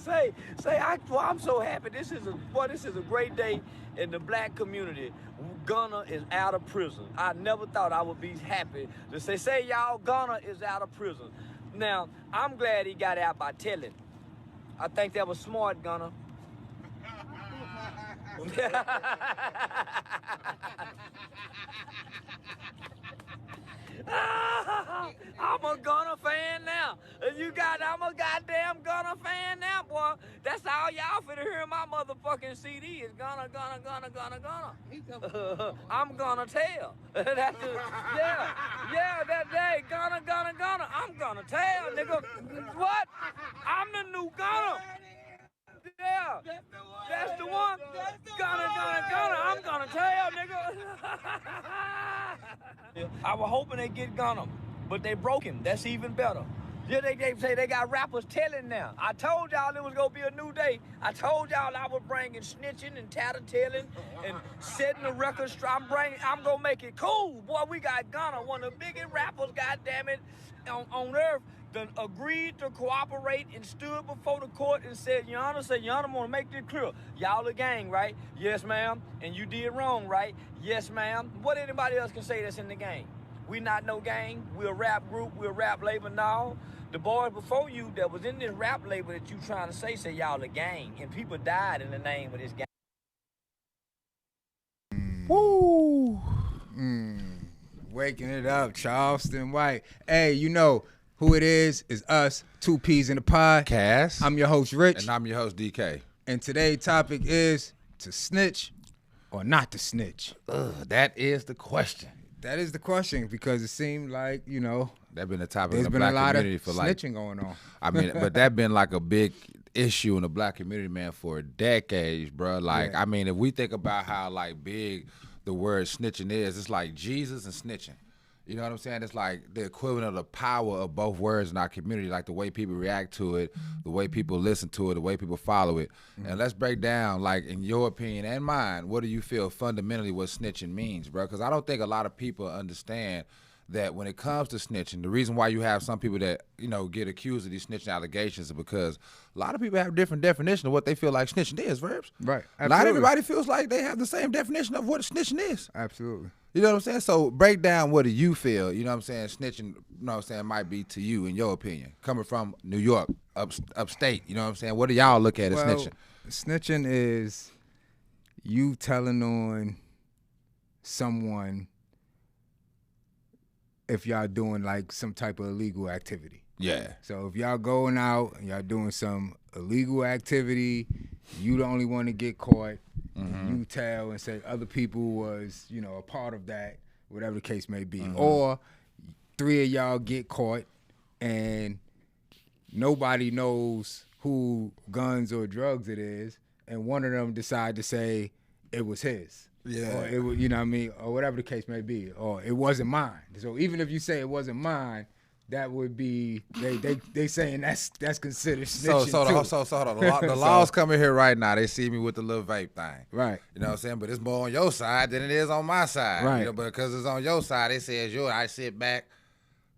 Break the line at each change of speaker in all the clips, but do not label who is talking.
I'm so happy. This is a great day in the black community. Gunna is out of prison. I never thought I would be happy to say y'all, Gunna is out of prison. Now, I'm glad he got out by telling. I think that was smart, Gunna. I'm a Gunna fan now. I'm a goddamn Gunna fan now, boy. That's all y'all finna hear in my motherfucking CD is Gunna. I'm gonna tell. That's that day. Gunna. I'm gonna tell, nigga. What? I'm the new Gunna. Yeah, that's the one. Gunna. I'm gonna tell, nigga. I was hoping they get Gunna, but they broke him. That's even better. Yeah, they say they got rappers telling now. I told y'all it was gonna be a new day. I told y'all I was bringing snitching and tattletaling and setting the record straight. I'm gonna make it cool, boy. We got Gunna, one of the biggest rappers, goddammit, on earth. Done agreed to cooperate and stood before the court and said, Your Honor, I want to make this clear. Y'all a gang, right? Yes, ma'am. And you did wrong, right? Yes, ma'am. What anybody else can say that's in the gang? We not no gang. We're a rap group. We're a rap label now. The boys before you that was in this rap label that you trying to say y'all a gang. And people died in the name of this gang.
Woo! Waking it up, Charleston White. Hey, you know who it is us, 2 Peas in the pod.
Cass.
I'm your host, Rich.
And I'm your host, DK.
And today's topic is to snitch or not to snitch.
That is the question.
That is the question because it seemed like, you know,
that's been the topic
there's
in the
been
black
a lot
community
of
for
snitching going on.
I mean, but that been like a big issue in the black community, man, for decades, bro. Like, yeah. I mean, if we think about how like big the word snitching is, it's like Jesus and snitching. You know what I'm saying? It's like the equivalent of the power of both words in our community, like the way people react to it, the way people listen to it, the way people follow it. Mm-hmm. And let's break down, like, in your opinion and mine, what do you feel fundamentally what snitching means, bro? Because I don't think a lot of people understand that when it comes to snitching, the reason why you have some people that, you know, get accused of these snitching allegations is because a lot of people have different definition of what they feel like snitching is, Verbs.
Right. Absolutely.
Not everybody feels like they have the same definition of what snitching is.
Absolutely.
You know what I'm saying? So break down what do you feel, you know what I'm saying, snitching, you know what I'm saying, might be to you in your opinion. Coming from New York, upstate, you know what I'm saying? What do y'all look at as snitching?
Snitching is you telling on someone if y'all doing like some type of illegal activity.
Yeah.
So if y'all going out and y'all doing some illegal activity, you the only one to get caught. Mm-hmm. You tell and say other people was, you know, a part of that, whatever the case may be. Mm-hmm. Or 3 of y'all get caught and nobody knows who guns or drugs it is, and one of them decide to say it was his.
Yeah.
Or it was, you know what I mean, or whatever the case may be, or it wasn't mine. So even if you say it wasn't mine, that would be they saying that's considered snitching
So hold on. The laws coming here right now. They see me with the little vape thing.
Right.
You know what I'm saying? But it's more on your side than it is on my side.
Right.
You know, because it's on your side, they say it's yours. I sit back.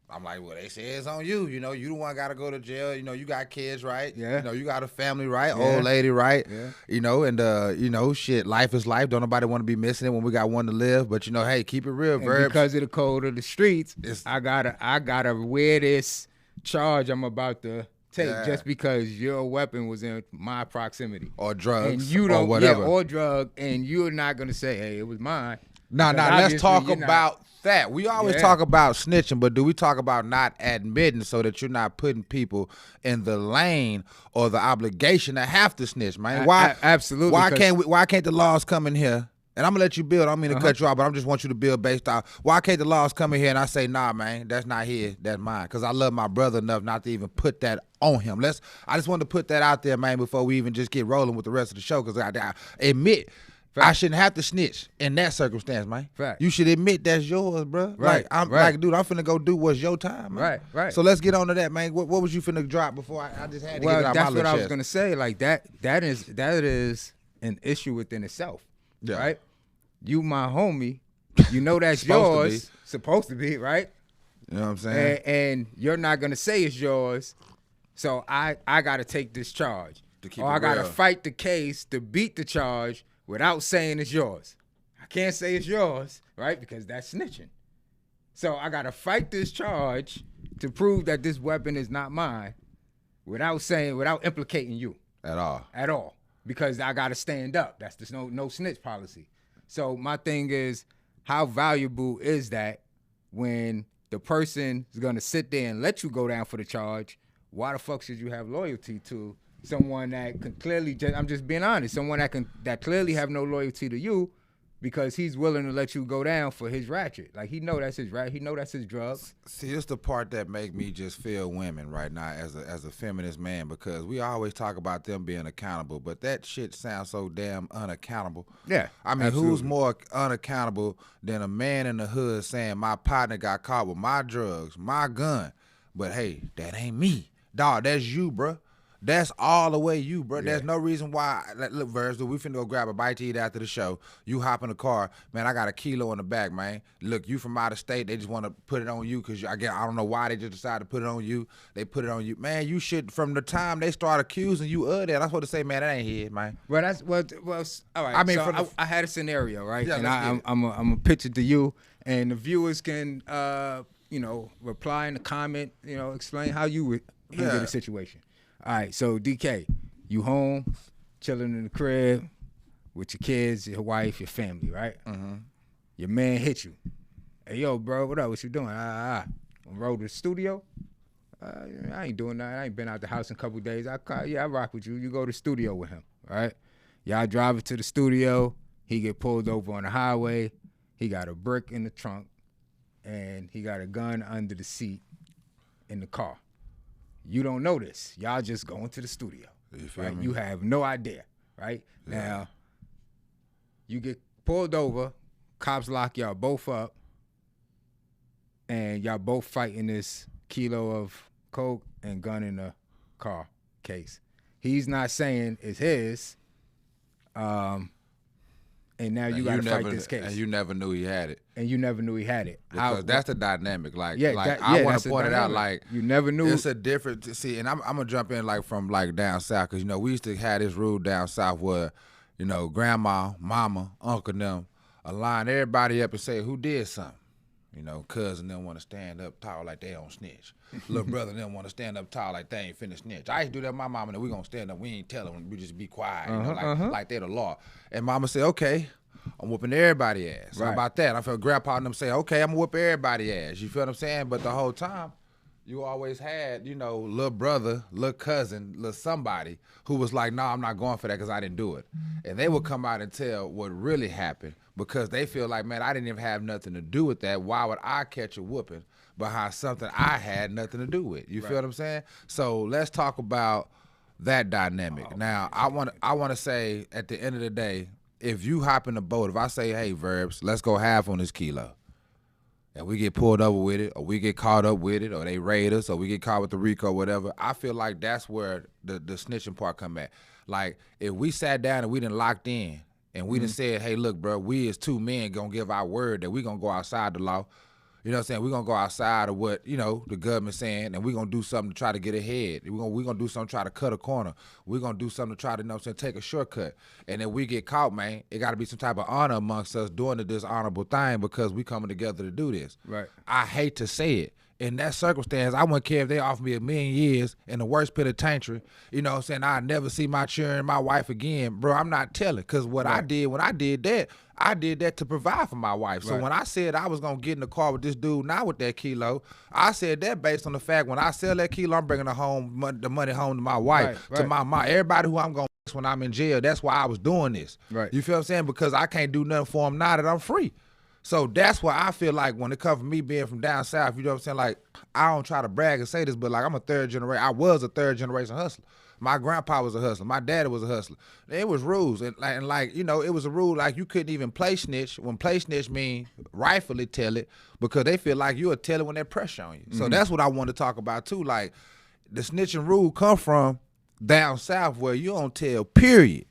I'm like, well, they say it's on you. You know, you the one got to go to jail. You know, you got kids, right?
Yeah.
You know, you got a family, right? Yeah. Old lady, right?
Yeah.
You know, and, you know, shit, life is life. Don't nobody want to be missing it when we got one to live. But, you know, hey, keep it real, Verbs.
Because of the code of the streets, I gotta wear this charge I'm about to take just because your weapon was in my proximity.
Or drugs,
and you don't,
or whatever.
Yeah, or drug, and you're not going to say, hey, it was mine.
Nah, let's talk about that. We always talk about snitching, but do we talk about not admitting so that you're not putting people in the lane or the obligation to have to snitch, man? Why?
Absolutely.
Why can't the laws come in here? And I'm gonna let you build. I don't mean to cut you off, but I just want you to build based off. Why can't the laws come in here and I say, nah, man, that's not his, that's mine? Because I love my brother enough not to even put that on him. I just wanted to put that out there, man, before we even just get rolling with the rest of the show. Because I admit. Fact. I shouldn't have to snitch in that circumstance, man.
Fact.
You should admit that's yours, bro.
Right.
Like, dude, I'm finna go do what's your time, man.
Right.
So let's get on to that, man. What was you finna drop before I just had to get it out my little chest?
That's what I was gonna say. Like that is an issue within itself, right? You my homie, you know that's yours. Supposed to be, right?
You know what I'm saying?
And you're not gonna say it's yours, so I gotta take this charge.
To keep
or
it
I gotta
real.
fight the case to beat the charge without saying it's yours. I can't say it's yours, right? Because that's snitching. So I gotta fight this charge to prove that this weapon is not mine without implicating you
At all.
because I gotta stand up. That's the no snitch policy. So my thing is, how valuable is that when the person is gonna sit there and let you go down for the charge? Why the fuck should you have loyalty to someone that can clearly I'm just being honest, someone that clearly have no loyalty to you because he's willing to let you go down for his ratchet. Like he know that's his he know that's his drug.
See, it's the part that make me just feel women right now as a feminist man, because we always talk about them being accountable, but that shit sounds so damn unaccountable.
Yeah,
I mean,
absolutely.
who's more unaccountable than a man in the hood saying my partner got caught with my drugs, my gun, but hey, that ain't me. Dog, that's you, bruh. That's all the way you, bro. Yeah. There's no reason why. Look, Verse, we finna go grab a bite to eat after the show. You hop in the car, man. I got a kilo in the back, man. Look, you from out of state. They just want to put it on you because I don't know why they just decided to put it on you. They put it on you, man. You should, from the time they start accusing you of that. I'm supposed to say, man, that ain't his, man.
Well, that's well. All right.
I mean,
so I had a scenario, right?
Yeah,
and I'm a pitch it to you, and the viewers can, reply in the comment, explain how you would handle the situation. All right, so DK, you home, chilling in the crib with your kids, your wife, your family, right?
Mm-hmm.
Your man hit you. Hey, yo, bro, what up? What you doing? On road to the studio? I ain't doing nothing. I ain't been out the house in a couple days. I rock with you. You go to the studio with him, right? Y'all drive it to the studio. He get pulled over on the highway. He got a brick in the trunk, and he got a gun under the seat in the car. You don't know this. Y'all just going to the studio. Right? You have no idea, right? Yeah. Now, you get pulled over, cops lock y'all both up, and y'all both fighting this kilo of coke and gun in the car case. He's not saying it's his, and now you got to fight this case.
And you never knew he had it. Because that's the dynamic. I want to point it out. Like,
you never knew.
It's a different. See, and I'm gonna jump in from down south, because we used to have this rule down south where, grandma, mama, uncle them line everybody up and say who did something. Cousin them want to stand up tall like they don't snitch. Little brother them want to stand up tall like they ain't finna snitch. I used to do that with my mama, and we gonna stand up. We ain't tell them. We just be quiet. Like they're the law. And mama say, okay, I'm whooping everybody ass. Right. How about that? I feel grandpa and them say, okay, I'm gonna whoop everybody ass. You feel what I'm saying? But the whole time, you always had, little brother, little cousin, little somebody who was like, no, I'm not going for that because I didn't do it. And they would come out and tell what really happened, because they feel like, man, I didn't even have nothing to do with that. Why would I catch a whooping behind something I had nothing to do with? You feel what I'm saying? So let's talk about that dynamic. Now, I want to say, at the end of the day, if you hop in the boat, if I say, hey, Verbs, let's go half on this kilo, and we get pulled over with it, or we get caught up with it, or they raid us, or we get caught with the RICO, whatever, I feel like that's where the snitching part come at. Like, if we sat down and we done locked in, and we done said, hey, look, bro, we as two men gonna give our word that we gonna go outside the law. You know what I'm saying? We're going to go outside of what, the government's saying, and we're going to do something to try to get ahead. We're going to do something to try to cut a corner. We're going to do something to try to, take a shortcut. And if we get caught, man, it got to be some type of honor amongst us doing the dishonorable thing, because we coming together to do this.
Right.
I hate to say it. In that circumstance, I wouldn't care if they offered me $1 million years in the worst penitentiary. You know what I'm saying? I'd never see my children, my wife again. Bro, I'm not telling, because what I did when I did that to provide for my wife. So when I said I was going to get in the car with this dude, not with that kilo, I said that based on the fact when I sell that kilo, I'm bringing the money home to my wife, to my everybody who I'm going to when I'm in jail. That's why I was doing this.
Right.
You feel what I'm saying? Because I can't do nothing for them now that I'm free. So that's why I feel like when it comes to me being from down south, you know what I'm saying? Like, I don't try to brag and say this, but like, I was a third generation hustler. My grandpa was a hustler. My daddy was a hustler. It was rules. And it was a rule like you couldn't even play snitch. When play snitch mean rightfully tell it, because they feel like you'll tell it when they pressure on you. Mm-hmm. So that's what I want to talk about too. Like, the snitching rule come from down south where you don't tell, period.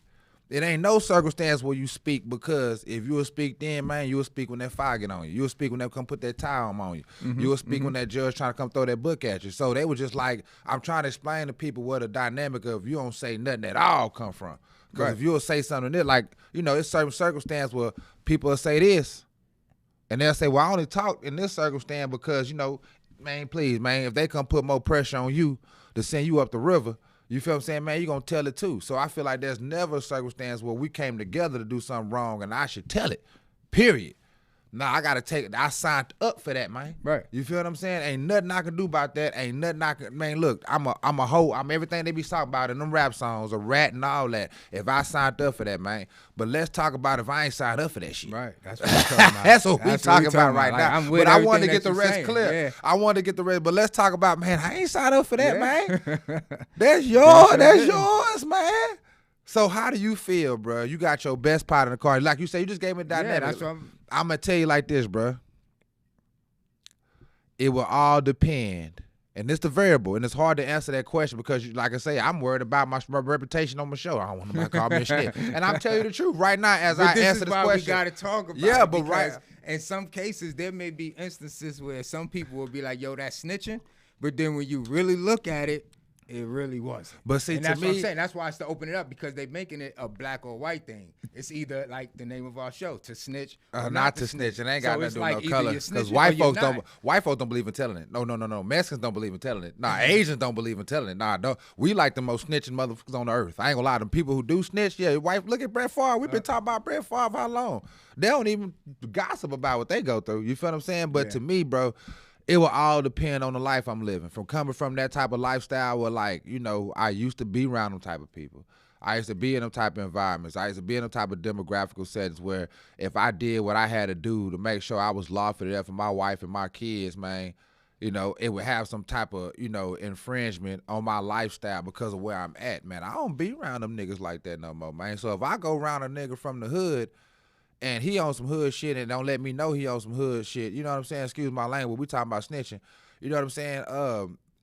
It ain't no circumstance where you speak, because if you will speak then, man, you will speak when that fire get on you. You will speak when they come put that towel on you. You will speak when that judge trying to come throw that book at you. So they were just like, I'm trying to explain to people where the dynamic of you don't say nothing at all come from. Because if you will say something that, like, you know, it's certain circumstance where people will say this, and they'll say, well, I only talk in this circumstance because, you know, man, please, man, if they come put more pressure on you to send you up the river, you feel what I'm saying, man, you're going to tell it too. So I feel like there's never a circumstance where we came together to do something wrong and I should tell it, period. Nah, I got to take it. I signed up for that, man.
Right.
You feel what I'm saying? Ain't nothing I can do about that. Ain't nothing I can, man, look, I'm a hoe. I'm everything they be talking about in them rap songs, a rat and all that, if I signed up for that, man. But let's talk about if I ain't signed up for that shit.
Right. That's what we're talking about.
That's what we talking about right
like,
now. But I wanted to get the rest clear. Yeah. I wanted to get the rest, but let's talk about, man, I ain't signed up for that, man. That's yours, man. So how do you feel, bro? You got your best part in the car. Like you said, you just gave me a dynamic.
Yeah, that's what
I'm going to tell you like this, bro. It will all depend. And it's the variable, and it's hard to answer that question because, like I say, I'm worried about my reputation on my show. I don't want nobody to call me a snitch. And I'm telling you the truth right now as I answer this question.
We got to talk about
it.
But right. In some cases, there may be instances where some people will be like, yo, that's snitching. But then when you really look at it, it really wasn't.
But see,
and
to
that's
me,
what I'm saying. That's why I to open it up, because they're making it a black or white thing. It's either like the name of our show, to snitch or
not to snitch. It ain't got nothing to do with no color. Because
white folks
don't believe in telling it. No. Mexicans don't believe in telling it. Nah, Asians don't believe in telling it. Nah, we like the most snitching motherfuckers on the earth. I ain't gonna lie. Them people who do snitch, yeah, look at Brett Favre. We've been talking about Brett Favre how long? They don't even gossip about what they go through. You feel what I'm saying? But to me, bro, it will all depend on the life I'm living. From coming from that type of lifestyle where, like, you know, I used to be around them type of people. I used to be in them type of environments. I used to be in them type of demographical settings where if I did what I had to do to make sure I was lawful there for my wife and my kids, man, you know, it would have some type of, you know, infringement on my lifestyle because of where I'm at, man. I don't be around them niggas like that no more, man. So if I go around a nigga from the hood and he on some hood shit and don't let me know he on some hood shit, you know what I'm saying? Excuse my language. We talking about snitching. You know what I'm saying?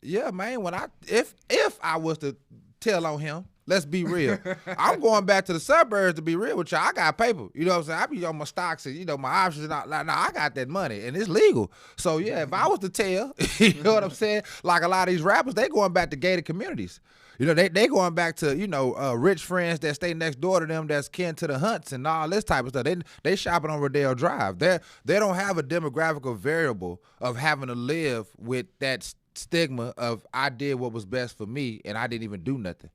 Yeah, man, if I was to tell on him, let's be real. I'm going back to the suburbs to be real with y'all. I got paper. You know what I'm saying? I be on my stocks and, you know, my options. And I got that money and it's legal. So, yeah, if I was to tell, you know what I'm saying? Like a lot of these rappers, they going back to gated communities. You know, they going back to, you know, rich friends that stay next door to them that's kin to the Hunts and all this type of stuff. They shopping on Rodeo Drive. They don't have a demographical variable of having to live with that stigma of I did what was best for me and I didn't even do nothing.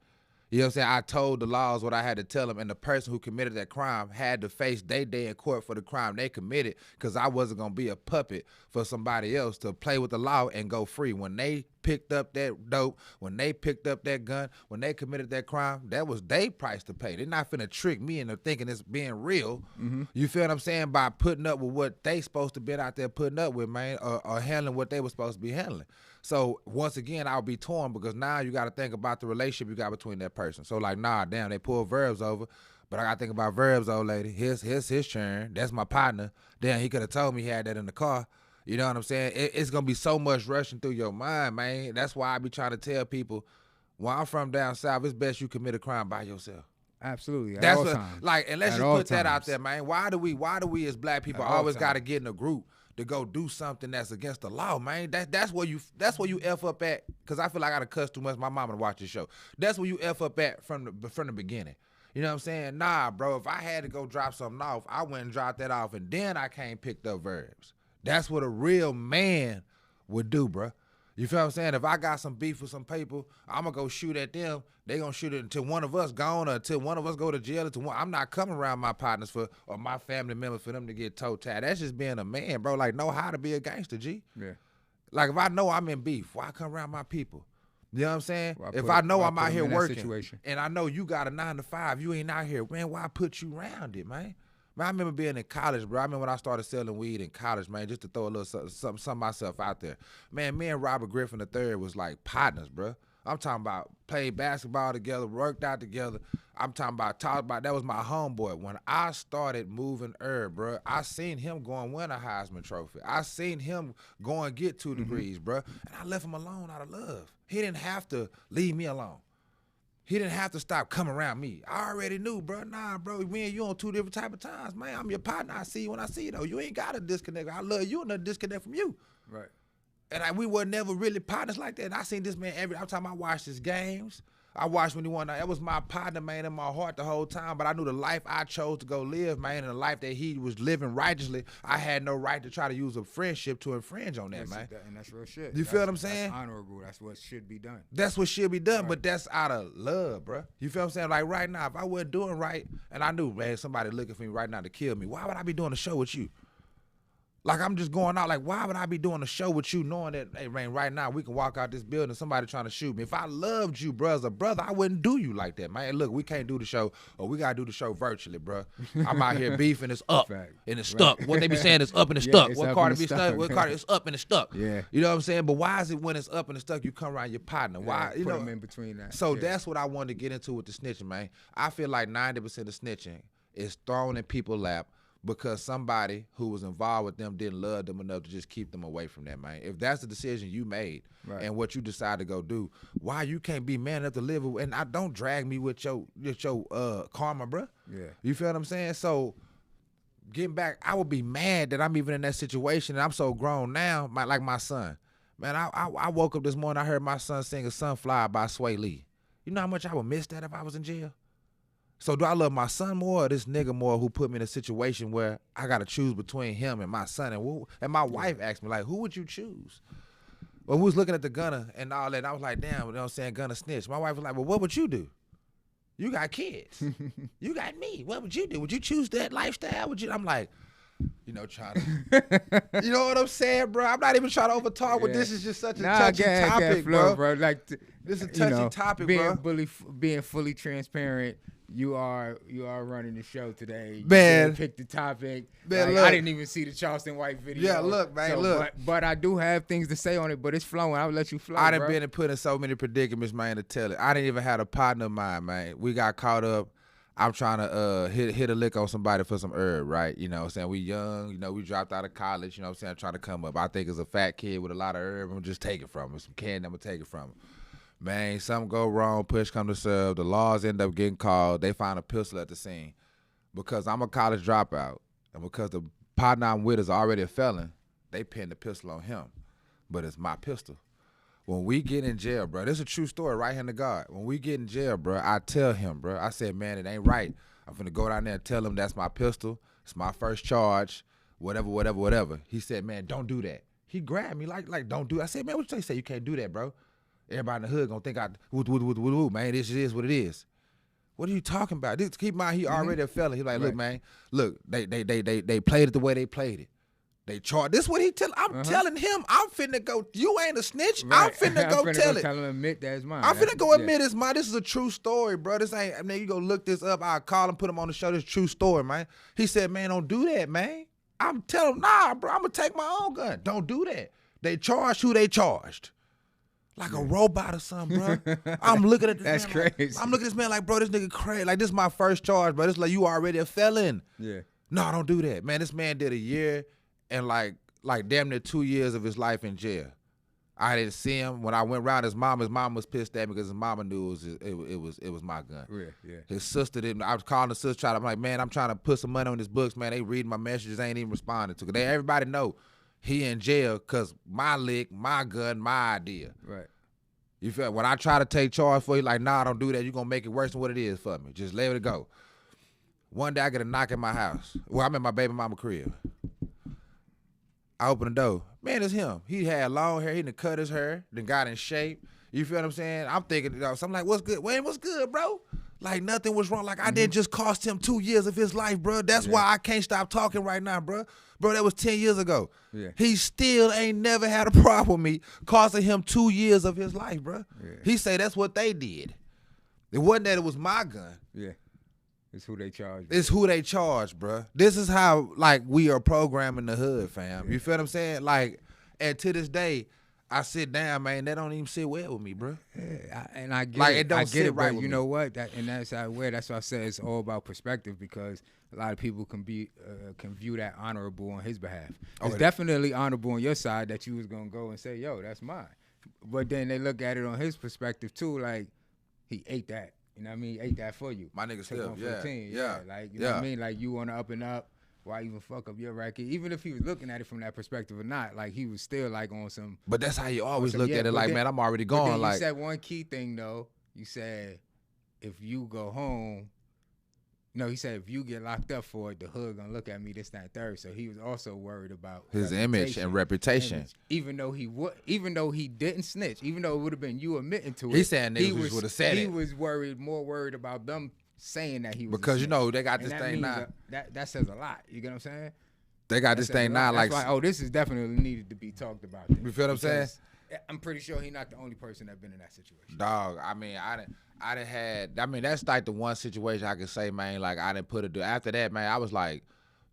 You know what I'm saying? I told the laws what I had to tell them, and the person who committed that crime had to face their day in court for the crime they committed because I wasn't going to be a puppet for somebody else to play with the law and go free. When they picked up that dope, when they picked up that gun, when they committed that crime, that was their price to pay. They're not finna trick me into thinking it's being real. You feel what I'm saying? By putting up with what they supposed to be out there putting up with, man, or handling what they were supposed to be handling. So once again, I'll be torn because now you got to think about the relationship you got between that person. So like, nah, damn, they pulled Verbs over, but I got to think about Verbs, old lady. Here's his turn. That's my partner. Damn, he could have told me he had that in the car. You know what I'm saying? It's going to be so much rushing through your mind, man. That's why I be trying to tell people, when I'm from down south, it's best you commit a crime by yourself.
Absolutely.
That's what, like, and let's just put that out there, man. Why do we as black people always got to get in a group to go do something that's against the law, man? That's where you F up at, because I feel like I gotta cuss too much. My mama to watch this show. That's where you F up at from the beginning. You know what I'm saying? Nah, bro, if I had to go drop something off, I went and dropped that off, and then I came picked up Verbs. That's what a real man would do, bro. You feel what I'm saying? If I got some beef with some people, I'm going to go shoot at them. They going to shoot it until one of us gone or until one of us go to jail. I'm not coming around my partners or my family members for them to get toe tied. That's just being a man, bro. Like, know how to be a gangster, G.
Yeah.
Like, if I know I'm in beef, why come around my people? You know what I'm saying? If I know I'm out here working and I know you got a 9 to 5, you ain't out here, man, why put you around it, man? Man, I remember being in college, bro. I remember when I started selling weed in college, man, just to throw a little something myself out there. Man, me and Robert Griffin III was like partners, bro. I'm talking about played basketball together, worked out together. I'm talking about that was my homeboy. When I started moving herb, bro, I seen him go and win a Heisman Trophy. I seen him go and get 2 degrees, bro. And I left him alone out of love. He didn't have to leave me alone. He didn't have to stop coming around me. I already knew, bro. Nah, bro, me and you on 2 different type of times, man. I'm your partner. I see you when I see you, though. You ain't got to disconnect. I love you and a disconnect from you.
Right.
And we were never really partners like that. And I seen this man every time I watched his games. I watched when he won. That was my partner, man, in my heart the whole time. But I knew the life I chose to go live, man, and the life that he was living righteously, I had no right to try to use a friendship to infringe on that, man.
And that's real shit.
You feel what I'm saying?
That's honorable. That's what should be done.
That's what should be done, but that's out of love, bro. You feel what I'm saying? Like right now, if I wasn't doing right, and I knew, man, somebody looking for me right now to kill me, why would I be doing a show with you? Like, I'm just going out, like, why would I be doing a show with you knowing that, hey, Rain, right now we can walk out this building, somebody trying to shoot me. If I loved you, bro, as a brother, I wouldn't do you like that, man. Look, we can't do the show, or we got to do the show virtually, bro. I'm out here beefing, it's up, and it's stuck. What they be saying is up and it's stuck. What Cardi be stuck? What Cardi, it's up and it's stuck.
Yeah.
You know what I'm saying? But why is it when it's up and it's stuck, you come around your partner? Why? You
put
know,
them in between that.
So that's what I wanted to get into with the snitching, man. I feel like 90% of snitching is thrown in people's lap because somebody who was involved with them didn't love them enough to just keep them away from that, man. If that's the decision you made and what you decide to go do, why you can't be man enough to live with, and I don't drag me with your karma, bro. Yeah. You feel what I'm saying? So getting back, I would be mad that I'm even in that situation, and I'm so grown now, like my son. Man, I woke up this morning, I heard my son sing a Sunflower by Sway Lee. You know how much I would miss that if I was in jail? So do I love my son more or this nigga more who put me in a situation where I got to choose between him and my son? And my wife asked me, like, who would you choose? Well, we was looking at the gunner and all that. And I was like, damn, you know what I'm saying, gunner snitch. My wife was like, well, what would you do? You got kids. You got me. What would you do? Would you choose that lifestyle? Would you? I'm like, you know, trying to, you know what I'm saying, bro? I'm not even trying to overtalk, but this is just such a touchy topic, bro.
Like,
this is a touchy topic, bro.
Being fully transparent. You are running the show today.
Man.
You pick the topic.
Man,
like,
look.
I didn't even see the Charleston White video.
Yeah, look, man,
so,
look.
But I do have things to say on it, but it's flowing. I'll let you flow,
I done
bro.
been put in so many predicaments, man, to tell it. I didn't even have a partner of mine, man. We got caught up. I'm trying to hit a lick on somebody for some herb, right? You know what I'm saying? We young, you know, we dropped out of college, you know what I'm saying? I'm trying to come up. I think as a fat kid with a lot of herb, I'm going to just take it from him. Some candy, I'm going to take it from him. Man, something go wrong, push come to shove, the laws end up getting called. They find a pistol at the scene. Because I'm a college dropout, and because the partner I'm with is already a felon, they pinned the pistol on him. But it's my pistol. When we get in jail, bro, this is a true story, right hand to God. When we get in jail, bro, I tell him, bro, I said, man, it ain't right. I'm finna go down there and tell him that's my pistol. It's my first charge, whatever. He said, man, don't do that. He grabbed me like don't do that. I said, man, what you say? You can't do that, bro. Everybody in the hood gonna think man, this is what it is. What are you talking about? This, keep in mind, he already a felon. He's like, look, man, look, they played it the way they played it. They charged. This is what he tell. I'm telling him, I'm finna go. You ain't a snitch. Right. I'm finna go tell it.
Tell him admit that's mine.
I'm finna go admit it's mine. This is a true story, bro. This ain't. I mean, you go look this up. I'll call him, put him on the show. This is a true story, man. He said, man, don't do that, man. I'm telling him, nah, bro. I'm gonna take my own gun. Don't do that. They charged who they charged. Like a robot or something, bro. I'm looking at this
That's
man
crazy.
Like, I'm looking at this man like, bro, this nigga crazy. Like, this is my first charge, bro. This is like, you already a felon.
Yeah.
No, don't do that. Man, this man did a year and like damn near 2 years of his life in jail. I didn't see him. When I went around his mom was pissed at me because his mama knew it was my gun.
Yeah.
His sister didn't. I was calling the sister, I'm like, man, I'm trying to put some money on his books, man. They reading my messages, ain't even responding to it. Everybody know he in jail because my lick, my gun, my idea.
Right.
You feel? When I try to take charge for you, like, nah, don't do that. You're going to make it worse than what it is for me. Just let it go. One day I get a knock at my house. Well, I'm at my baby mama crib. I open the door. Man, it's him. He had long hair. He done cut his hair. Then got in shape. You feel what I'm saying? I'm thinking, so I'm like, what's good? Wayne, what's good, bro? Like, nothing was wrong. Like, I didn't just cost him 2 years of his life, bro. That's why I can't stop talking right now, bro. Bro, that was 10 years ago. Yeah. He still ain't never had a problem with me costing him 2 years of his life, bro. Yeah. He say that's what they did. It wasn't that it was my gun.
Yeah. It's who they charge.
It's who they charge, bro. This is how, like, we are programming the hood, fam. Yeah. You feel what I'm saying? Like, and to this day, I sit down, man. They don't even sit well with me, bro.
Yeah, and I get
like,
it.
It don't
I get
sit
it,
right
but
with
you
me.
know what? That's how where. That's why I said it's all about perspective because a lot of people can view that honorable on his behalf. It's definitely honorable on your side that you was gonna go and say, "Yo, that's mine." But then they look at it on his perspective too, like he ate that. You know what I mean? He ate that for you.
My nigga
Took
still,
one for
yeah,
the team.
yeah,
Like, you know what I mean? Like, you want to up and up. Why even fuck up your record? Even if he was looking at it from that perspective or not, like, he was still, like, on some.
But that's how you always look at it. Like,
then,
man, I'm already
but
gone.
then
Like,
you said one key thing, though. You said, if you go home. No, he said if you get locked up for it, the hood gonna look at me this, that, and third. So he was also worried about
his image and reputation.
Even though he didn't snitch, even though it would have been you admitting to it.
He saying niggas would have said it.
He was more worried about them saying that he was.
Because, you know, they got this thing now.
That says a lot. You get what I'm saying?
They got this thing now. Like,
this is definitely needed to be talked about.
You feel what I'm saying?
I'm pretty sure he's not the only person that's been in that situation.
Dog, I mean, I done had. I mean, that's like the one situation I could say, man. Like, I didn't put it. After that, man, I was like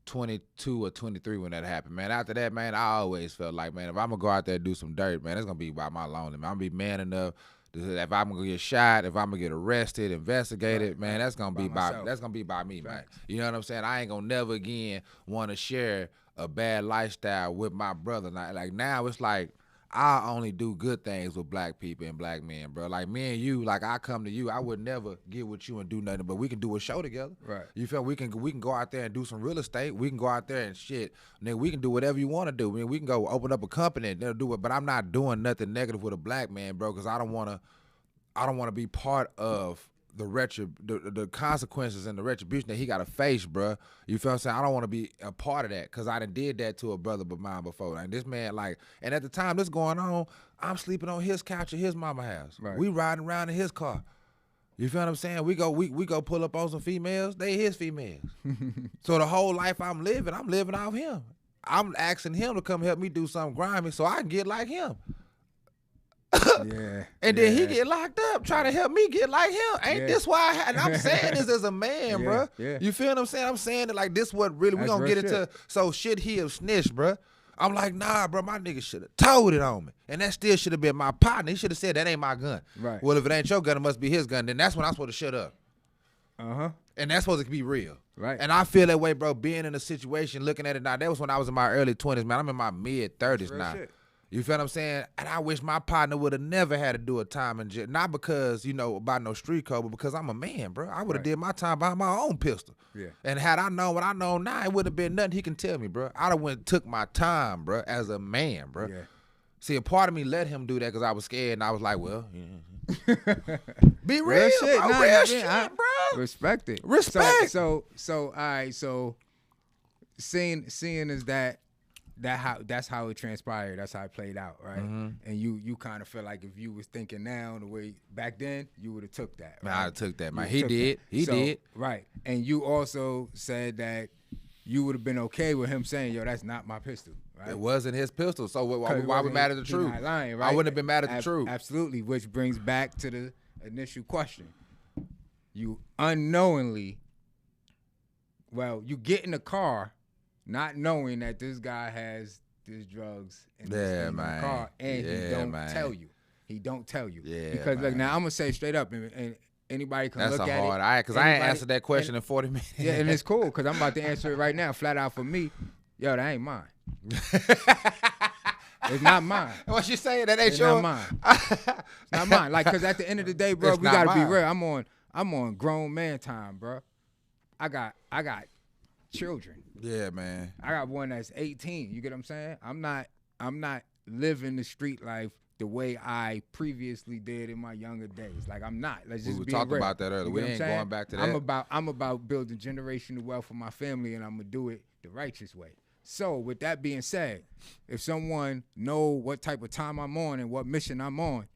22 or 23 when that happened, man. After that, man, I always felt like, man, if I'm gonna go out there and do some dirt, man, it's gonna be by my lonely, man. I'm gonna be man enough. If I'm gonna get shot, if I'm gonna get arrested, investigated, man, that's gonna be by me, man. You know what I'm saying? I ain't gonna never again want to share a bad lifestyle with my brother. Like now, it's like. I only do good things with black people and black men, bro. Like me and you, like I come to you, I would never get with you and do nothing, but we can do a show together.
Right.
You feel we can go out there and do some real estate. We can go out there and shit. And then we can do whatever you want to do. I mean, we can go open up a company and they'll do it. But I'm not doing nothing negative with a black man, bro, because I don't want to be part of the consequences and the retribution that he got to face, bro. You feel what I'm saying? I don't want to be a part of that because I done did that to a brother of mine before. Like this man, like, and at the time this going on, I'm sleeping on his couch at his mama's house.
Right.
We riding around in his car. You feel what I'm saying? We go pull up on some females. They his females. So the whole life I'm living off him. I'm asking him to come help me do something grimy so I can get like him.
Yeah.
And then he get locked up trying to help me get like him. Ain't this why and I'm saying this as a man, bro.
Yeah.
You feel what I'm saying? I'm saying it like this what really we gonna get into. So shit he have snitched, bro. I'm like, nah, bro, my nigga should have told it on me. And that still should have been my partner. He should have said that ain't my gun.
Right.
Well, if it ain't your gun, it must be his gun. Then that's when I'm supposed to shut up.
Uh-huh.
And that's supposed to be real.
Right.
And I feel that way, bro, being in a situation, looking at it now. That was when I was in my early 20s, man. I'm in my mid-30s now.
Shit.
You feel what I'm saying? And I wish my partner would have never had to do a time in jail. Not because, you know, about no street code, but because I'm a man, bro. I would have did my time behind my own pistol.
Yeah.
And had I known what I know now, it would have been nothing he can tell me, bro. I'd have went and took my time, bro, as a man, bro.
Yeah.
See, a part of me let him do that because I was scared, and I was like, well, be real,
shit,
bro.
nah,
Real
shit,
bro.
Respect it.
Respect.
So all right, so seeing is that's how it transpired. That's how it played out, right?
Mm-hmm.
And you kind of feel like if you was thinking now the way back then, you would have took that. Right?
Man, I took that, man.
He
did. He did.
Right. And you also said that you would have been okay with him saying, yo, that's not my pistol, right?
It wasn't his pistol, so why we mad at the truth?
Not lying, right?
I wouldn't have been mad at the truth.
Absolutely, which brings back to the initial question. You unknowingly, you get in the car not knowing that this guy has these drugs in the car, and he don't tell you. He don't tell you.
Yeah,
because look, now I'm gonna say straight up, and anybody can look at it.
That's a hard, because I ain't answered that question in 40 minutes.
Yeah, and it's cool because I'm about to answer it right now, flat out for me. Yo, that ain't mine. It's not mine.
What you saying? That ain't
it's
yours?
Not mine. It's not mine. Like, because at the end of the day, bro, we gotta be real. I'm on grown man time, bro. I got children.
Yeah, man.
I got one that's 18. You get what I'm saying? I'm not living the street life the way I previously did in my younger days. Like, I'm not. Let's just
we
be
talked
real.
about that earlier. We ain't going back to that.
I'm about building generational wealth for my family, and I'm gonna do it the righteous way. So, with that being said, if someone know what type of time I'm on and what mission I'm on,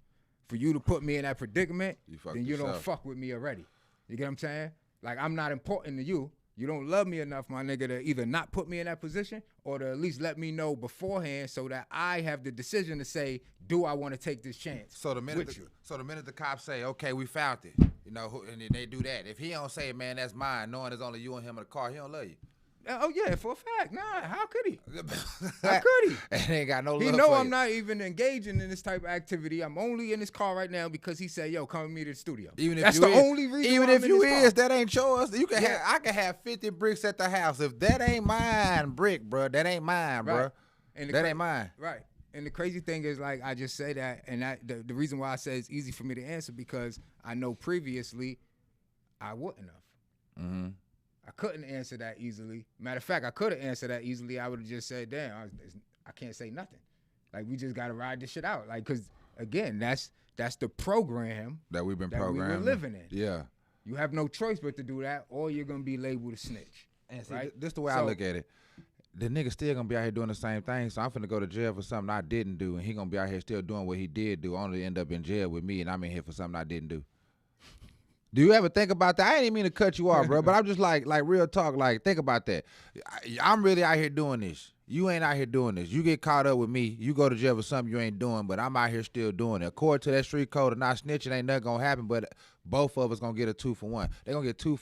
for you to put me in that predicament, then you don't fuck with me already. You get what I'm saying? Like, I'm not important to you. You don't love me enough, my nigga, to either not put me in that position or to at least let me know beforehand so that I have the decision to say, do I want to take this chance?
So the minute the cops say, okay, we found it, you know, and they do that. If he don't say, man, that's mine, knowing it's only you and him in the car, he don't love you.
Oh yeah, for a fact. Nah, how could he? How could he?
And ain't got no love.
He know
for
I'm
you.
not even engaging in this type of activity. I'm only in this car right now because he said, "Yo, come with me to the studio."
That's
the only reason.
Even if you is, that ain't yours. You can
Yeah.
I can have 50 bricks at the house. If that ain't mine, brick, bro, that ain't mine, bro.
Right. And
that ain't mine.
Right. And the crazy thing is, like, I just say that, and that the reason why I say it's easy for me to answer because I know previously I wouldn't have.
Mm-hmm.
I couldn't answer that easily. Matter of fact, I could have answered that easily. I would have just said, damn, I can't say nothing. Like, we just got to ride this shit out. Like, because, again, that's the program
that we've been
that
programmed.
we were living in.
Yeah.
You have no choice but to do that, or you're going to be labeled a snitch.
And see,
right?
this the way I look at it. The nigga still gonna be out here doing the same thing, so I'm finna go to jail for something I didn't do, and he gonna be out here still doing what he did do, only to end up in jail with me, and I'm in here for something I didn't do. Do you ever think about that? I ain't even mean to cut you off, bro, but I'm just like real talk, like think about that. I'm really out here doing this. You ain't out here doing this. You get caught up with me, you go to jail for something you ain't doing, but I'm out here still doing it. According to that street code of not snitching, ain't nothing gonna happen, but both of us gonna get a 2 for 1. They gonna get two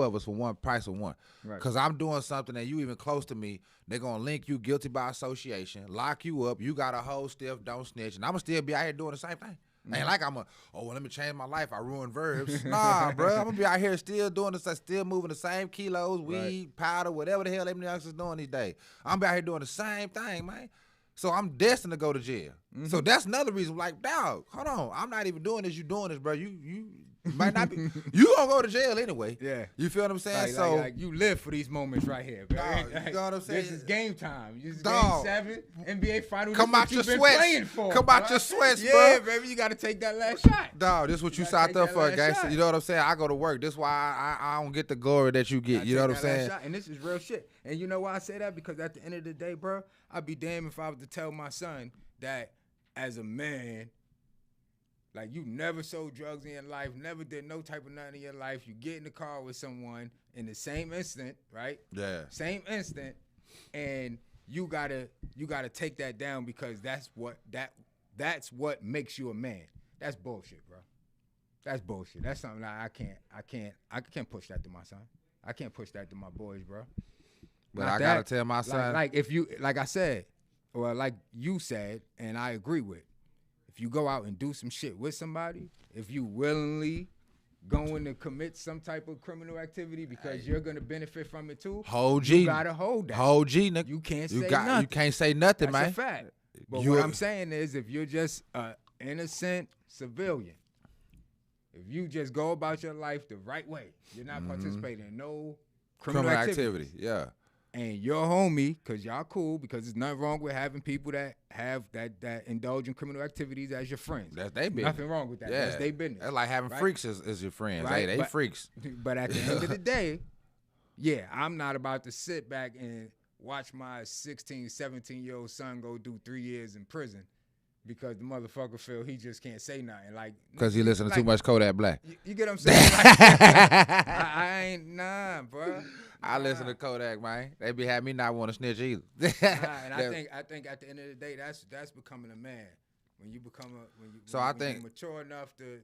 of us for one price of one.
Right.
Cause I'm doing something and you even close to me, they gonna link you guilty by association, lock you up, you got a whole stiff, don't snitch, and I'm gonna still be out here doing the same thing. Ain't like let me change my life, I ruin verbs. Nah, bro, I'm gonna be out here still doing this, still moving the same kilos, weed, powder, whatever the hell them niggas is doing these days. I'm out here doing the same thing, man. So I'm destined to go to jail. So that's another reason, like, dog, hold on, I'm not even doing this, you doing this, bro. You might not be, you gonna go to jail anyway.
Yeah.
You feel what I'm saying?
Like you live for these moments right here, bro.
Dog, you know what I'm saying?
This is game time. This is
Dog.
Game 7, NBA Finals.
Come out your sweats. Come out your sweats, bro.
Yeah, baby, you gotta take that last shot.
Dog, this is what you signed up for, guys. You know what I'm saying? I go to work. This is why I don't get the glory that you get. You know what I'm saying?
And this is real shit. And you know why I say that? Because at the end of the day, bro, I'd be damned if I was to tell my son that as a man, like, you never sold drugs in your life, never did no type of nothing in your life. You get in the car with someone in the same instant, right?
Yeah.
Same instant, and you gotta take that down because that's what makes you a man. That's bullshit, bro. That's bullshit. That's something I can't push that to my son. I can't push that to my boys, bro.
But I gotta tell my son,
like if you, like I said, or like you said, and I agree with. If you go out and do some shit with somebody, if you willingly going to commit some type of criminal activity because you're going to benefit from it too, you got to hold that.
Hold G, nigga.
You can't say nothing.
You can't say nothing,
That's
man.
a fact. But what I'm saying is if you're just an innocent civilian, if you just go about your life the right way, you're not participating in no criminal activity.
Yeah.
And your homie, because y'all cool, because there's nothing wrong with having people that have that indulge in criminal activities as your friends.
That's they business.
Nothing wrong with that.
Yeah.
That's their business.
That's like having freaks as your friends.
Right?
They freaks.
But at the end of the day, yeah, I'm not about to sit back and watch my 16, 17-year-old son go do 3 years in prison because the motherfucker feel he just can't say nothing. Like,
because he listening to too much Kodak Black.
You get what I'm saying? Like, I ain't, nah, bro.
I listen to Kodak, man. They be having me not want to snitch either.
And I think at the end of the day, that's becoming a man. When you become when you're mature enough to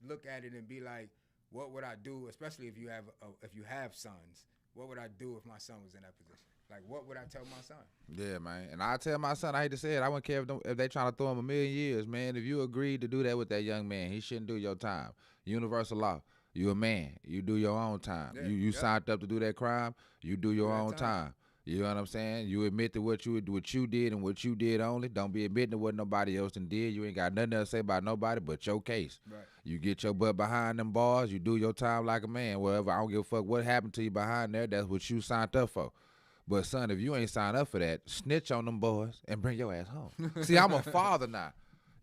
look at it and be like, what would I do? Especially if you have sons, what would I do if my son was in that position? Like, what would I tell my son?
Yeah, man. And I tell my son, I hate to say it, I wouldn't care if they trying to throw him 1,000,000 years, man. If you agreed to do that with that young man, he shouldn't do your time. Universal law. You a man. You do your own time.
Yeah,
you signed up to do that crime. You do your own time. You know what I'm saying? You admit to what you did and what you did only. Don't be admitting to what nobody else done did. You ain't got nothing else to say about nobody but your case.
Right.
You get your butt behind them bars. You do your time like a man. Whatever. I don't give a fuck what happened to you behind there. That's what you signed up for. But, son, if you ain't signed up for that, snitch on them boys and bring your ass home. See, I'm a father now.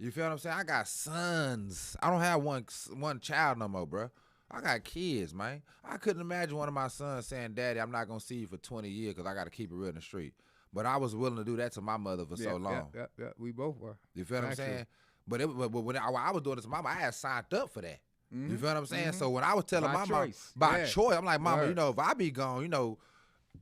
You feel what I'm saying? I got sons. I don't have one child no more, bro. I got kids, man. I couldn't imagine one of my sons saying, Daddy, I'm not going to see you for 20 years because I got to keep it real in the street. But I was willing to do that to my mother for so long.
Yeah, we both were.
You feel what I'm saying? But when I was doing this to mama, I had signed up for that. You feel what I'm saying? So when I was telling my mom, by choice, I'm like, Mama, you know, if I be gone, you know,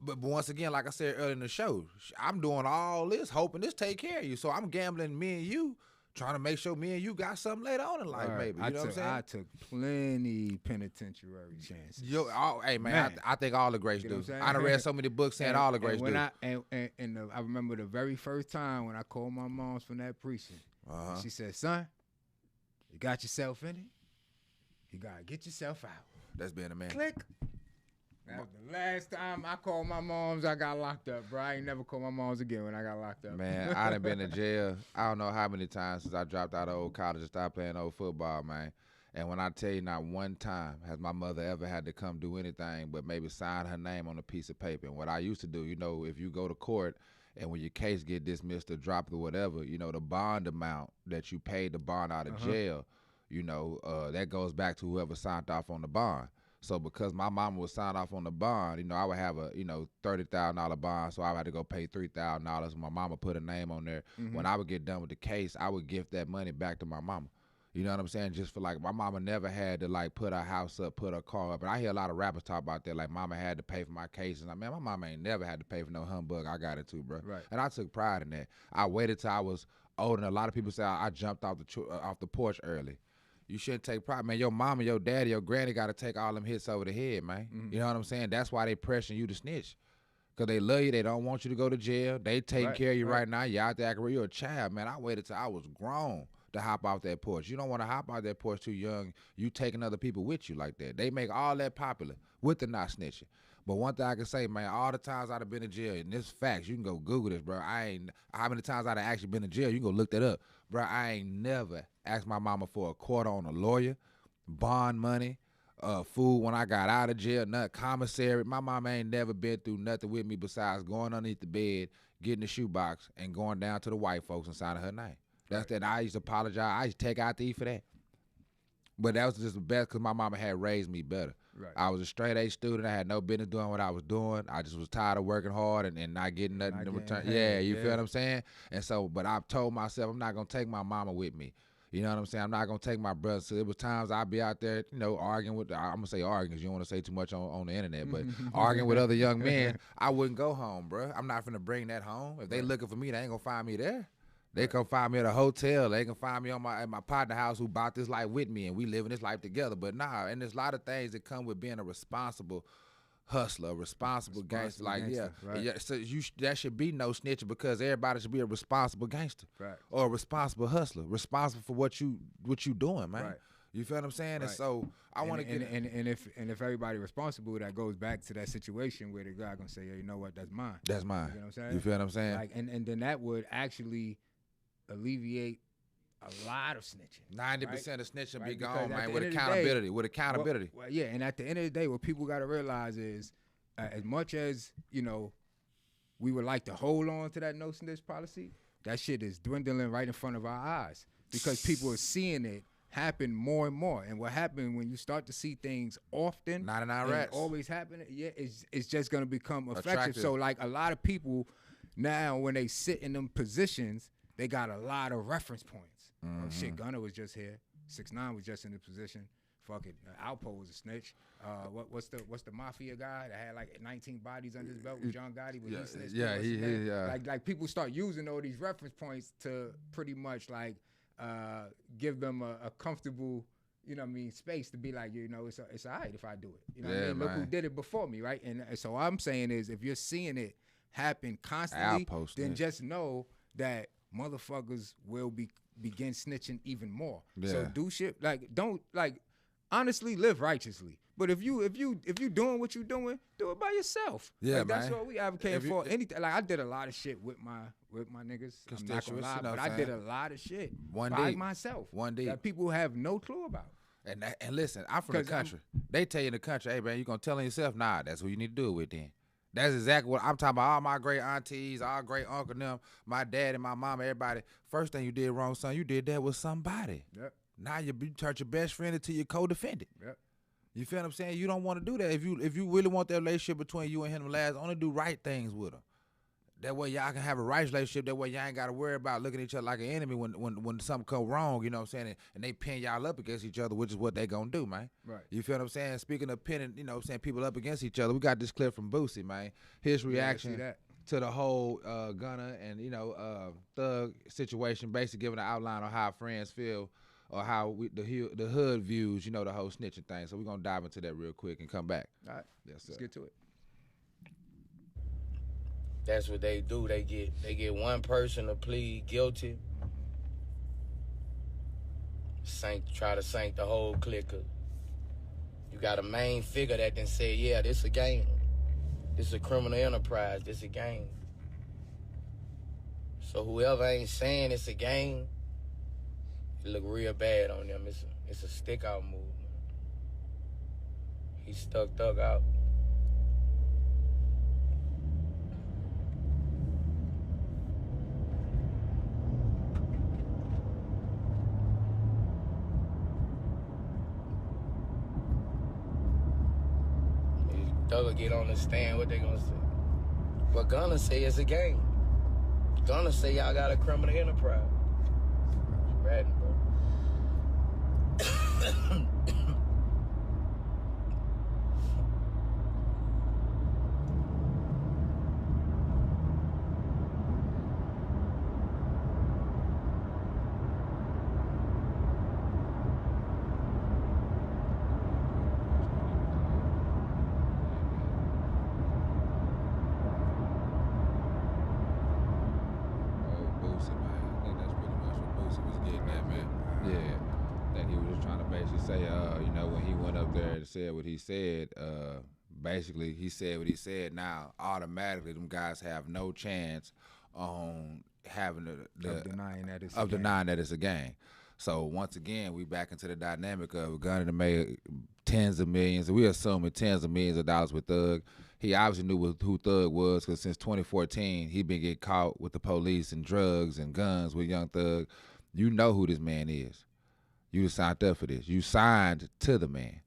but once again, like I said earlier in the show, I'm doing all this, hoping this take care of you. So I'm gambling me and you, trying to make sure me and you got something later on in life, maybe. You know what I'm saying? I
took plenty penitentiary chances.
Hey, man. I think all the greats do. I done read so many books saying all the greats do.
I remember the very first time when I called my moms from that precinct. She said, son, you got yourself in it. You got to get yourself out.
That's being a man.
Click. Now, the last time I called my moms, I got locked up, bro. I ain't never called my moms again when I got locked up.
Man, I done been to jail. I don't know how many times since I dropped out of old college and started playing old football, man. And when I tell you, not one time has my mother ever had to come do anything but maybe sign her name on a piece of paper. And what I used to do, you know, if you go to court and when your case get dismissed or dropped or whatever, you know, the bond amount that you paid the bond out of jail, you know, that goes back to whoever signed off on the bond. So because my mama would sign off on the bond, you know, I would have a, you know, $30,000 bond, so I would have to go pay $3,000. My mama put a name on there. When I would get done with the case, I would gift that money back to my mama. You know what I'm saying? Just for like, my mama never had to like put her house up, put her car up. And I hear a lot of rappers talk about that, like mama had to pay for my cases. I mean, my mama ain't never had to pay for no humbug I got into, bro.
Right.
And I took pride in that. I waited till I was old, and a lot of people say I jumped off the porch early. You shouldn't take pride, man. Your mama, your daddy, your granny got to take all them hits over the head, man. You know what I'm saying? That's why they pressuring you to snitch. Because they love you. They don't want you to go to jail. They taking care of you right now. You out there acting, you're a child, man. I waited till I was grown to hop off that porch. You don't want to hop out that porch too young. You taking other people with you like that. They make all that popular with the not snitching. But one thing I can say, man, all the times I'd have been in jail, and this facts, you can go Google this, bro. How many times I'd have actually been in jail, you can go look that up. Bro, I ain't never asked my mama for a quarter on a lawyer, bond money, food when I got out of jail, nothing, commissary. My mama ain't never been through nothing with me besides going underneath the bed, getting the shoebox, and going down to the white folks and signing her name. That's that. I used to apologize. I used to take out to eat for that. But that was just the best because my mama had raised me better.
Right.
I was a straight A student. I had no business doing what I was doing. I just was tired of working hard and not getting nothing in return. You feel what I'm saying? And so, but I've told myself I'm not going to take my mama with me. You know what I'm saying? I'm not going to take my brother. So it was times I'd be out there, you know, arguing with, I'm going to say arguing because you don't want to say too much on the internet, but arguing with other young men, I wouldn't go home, bro. I'm not going to bring that home. If they looking for me, they ain't going to find me there. They can find me at a hotel. They can find me at my partner house who bought this life with me, and we living this life together. But nah, and there's a lot of things that come with being a responsible hustler, a responsible gangster. Like,
right.
So that should be no snitching because everybody should be a responsible gangster,
right,
or a responsible hustler, responsible for what you doing, man.
Right.
You feel what I'm saying?
Right.
And so I want to get
and if everybody responsible, that goes back to that situation where the guy gonna say, "Hey, you know what? That's mine.
That's mine."
You know what I'm saying?
You feel what I'm saying?
Like, and then that would actually alleviate a lot of snitching.
90% of snitching be
Because
gone,
at
man,
the
with
end of the
accountability.
day,
With accountability.
Well, yeah, and at the end of the day, what people got to realize is, as much as, you know, we would like to hold on to that no snitch policy, that shit is dwindling right in front of our eyes because people are seeing it happen more and more. And what happened when you start to see things often,
not in our
and
rats,
always happening, it's just going to become effective.
Attractive.
So like a lot of people now, when they sit in them positions, they got a lot of reference points. Oh, shit, Gunner was just here. 6ix9ine was just in the position. Fuck it, Alpo was a snitch. What's the mafia guy that had like 19 bodies under his belt with John Gotti? Was he snitched?
Yeah.
Like people start using all these reference points to pretty much like give them a comfortable, you know what I mean, space to be like, you know, it's all right if I do it. You know what I mean? Look who did it before me, right? And so all I'm saying is if you're seeing it happen constantly, then just know that motherfuckers will begin snitching even more. So do shit like honestly live righteously. But if you doing what you doing, do it by yourself.
Yeah,
like, that's
man.
what we advocating for. Anything like I did a lot of shit with my niggas. I'm not gonna lie, but I did a lot of shit by myself. That people have no clue about.
And listen, I'm from the country. They tell you in the country, hey man, you gonna tell on yourself? Nah, that's who you need to do it with then. That's exactly what I'm talking about. All my great aunties, all great uncle them, my dad and my mama, everybody. First thing you did wrong, son, you did that with somebody.
Yep.
Now you turned your best friend into your co-defendant.
Yep.
You feel what I'm saying? You don't want to do that. If you really want that relationship between you and him to last, only do right things with him. That way y'all can have a right relationship. That way y'all ain't got to worry about looking at each other like an enemy when something go wrong, you know what I'm saying? And they pin y'all up against each other, which is what they gonna do, man.
Right.
You feel what I'm saying? Speaking of pinning, you know what I'm saying, people up against each other, we got this clip from Boosie, man. His reaction to the whole Gunna and, you know, Thug situation, basically giving an outline on how friends feel or how the hood views, you know, the whole snitching thing. So we're gonna dive into that real quick and come back.
All right.
Yes, sir.
Let's get to it.
That's what they do. They get one person to plead guilty. Try to sink the whole clique. You got a main figure that can say, yeah, this a game. This a criminal enterprise. This a game. So whoever ain't saying it's a game It look real bad on them. It's a stick out move. He stuck Thug out. Thug will get on the stand. What they gonna say? But Gunna say it's a game. Gunna say y'all got a criminal enterprise. Ratting, bro.
Said what he said. Basically, he said what he said. Now, automatically, them guys have no chance on having
of denying that it's
a game. So once again, we back into the dynamic of Gunna to make tens of millions. We assuming tens of millions of dollars with Thug. He obviously knew who Thug was because since 2014, he been getting caught with the police and drugs and guns with Young Thug. You know who this man is. You signed up for this. You signed to the man.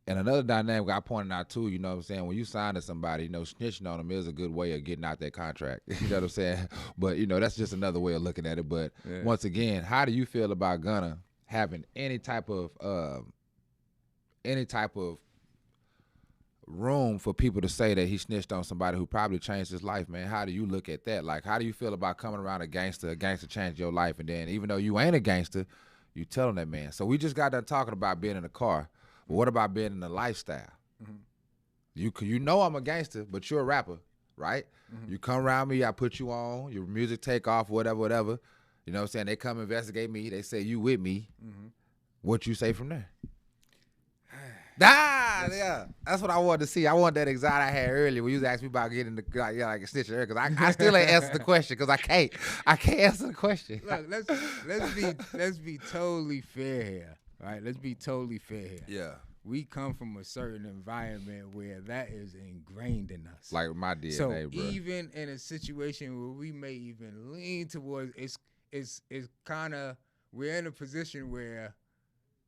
And another dynamic I pointed out too, you know what I'm saying, when you sign to somebody, snitching on them is a good way of getting out that contract. You know what I'm saying? But, that's just another way of looking at it. But once again, how do you feel about Gunna having any type of room for people to say that he snitched on somebody who probably changed his life, man? How do you look at that? Like, how do you feel about coming around a gangster changed your life, and then even though you ain't a gangster, you telling that man? So we just got done talking about being in a car. But what about being in the lifestyle? Mm-hmm. You know I'm a gangster, but you're a rapper, right? Mm-hmm. You come around me, I put you on, your music take off, whatever. You know what I'm saying? They come investigate me. They say you with me. Mm-hmm. What you say from there? Yeah. That's what I wanted to see. I want that anxiety I had earlier when you was asking me about getting the like a snitch earlier, because I still ain't answered the question because I can't answer the question.
Look, let's be totally fair here. Right, let's be totally fair here.
Yeah.
We come from a certain environment where that is ingrained in us.
Like my DNA,
so
bro.
Even in a situation where we may even lean towards, it's kind of, we're in a position where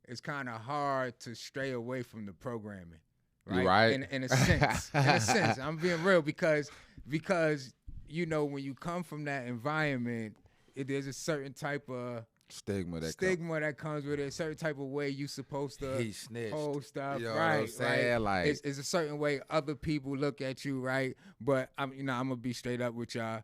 it's kind of hard to stray away from the programming. Right?
You right?
In a sense. I'm being real because when you come from that environment, there's a certain type of
stigma
that comes with it, a certain type of way you supposed to hold stuff,
you know
right?
What I'm saying?
Right.
Like
it's a certain way other people look at you, right? But I'm gonna be straight up with y'all.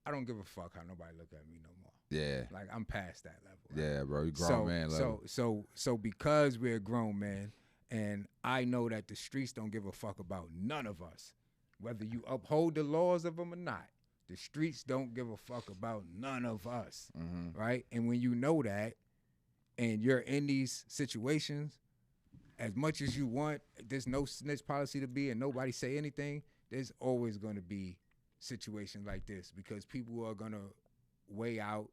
I don't give a fuck how nobody look at me no more.
Yeah,
like I'm past that level.
Right? Yeah, bro, you grown man level.
So because we're grown men, and I know that the streets don't give a fuck about none of us, whether you uphold the laws of them or not. The streets don't give a fuck about none of us, right? And when you know that, and you're in these situations, as much as you want, there's no snitch policy to be, and nobody say anything, there's always going to be situations like this because people are going to weigh out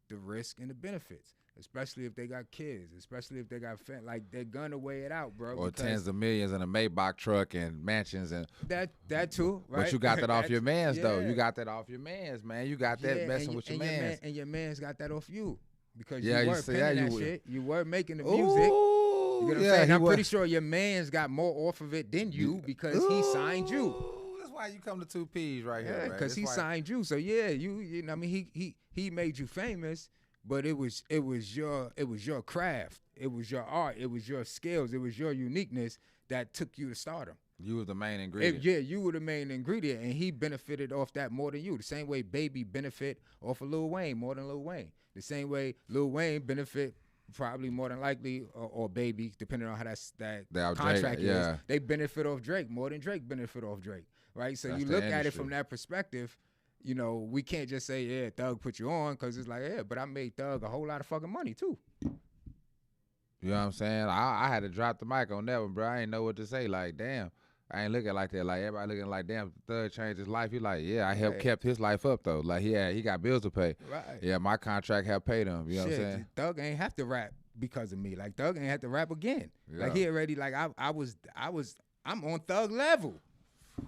the risk and the benefits, especially if they got kids, especially if they got like they're gonna weigh it out, bro.
Or tens of millions in a Maybach truck and mansions and
that too, right?
But you got that off your mans though. You got that off your mans, man. You got that messing with your mans.
And your mans got that off you because you weren't penning that shit. You weren't making the music. You know what I'm saying? I'm pretty sure your man's got more off of it than you because he signed you.
That's why you come to 2 P's right here,
because he signed you. So you know, I mean, he made you famous. But it was your craft, it was your art, it was your skills, it was your uniqueness that took you to stardom.
You was the main ingredient.
You were the main ingredient, and he benefited off that more than you. The same way Baby benefit off of Lil Wayne more than Lil Wayne. The same way Lil Wayne benefit probably more than likely, or Baby, depending on how that contract is. They benefit off Drake more than Drake benefit off Drake, right? So you look at it from that perspective. You know, we can't just say, yeah, Thug put you on, because it's like, yeah, but I made Thug a whole lot of fucking money, too.
You know what I'm saying? I had to drop the mic on that one, bro. I didn't know what to say. Like, damn, I ain't looking like that. Like everybody looking like, damn, Thug changed his life. He like, yeah, I helped kept his life up though. Like he got bills to pay.
Right.
Yeah, my contract helped pay them. You know what I'm saying?
Thug ain't have to rap because of me. Like Thug ain't have to rap again.
Yeah.
Like he already like I'm on Thug level.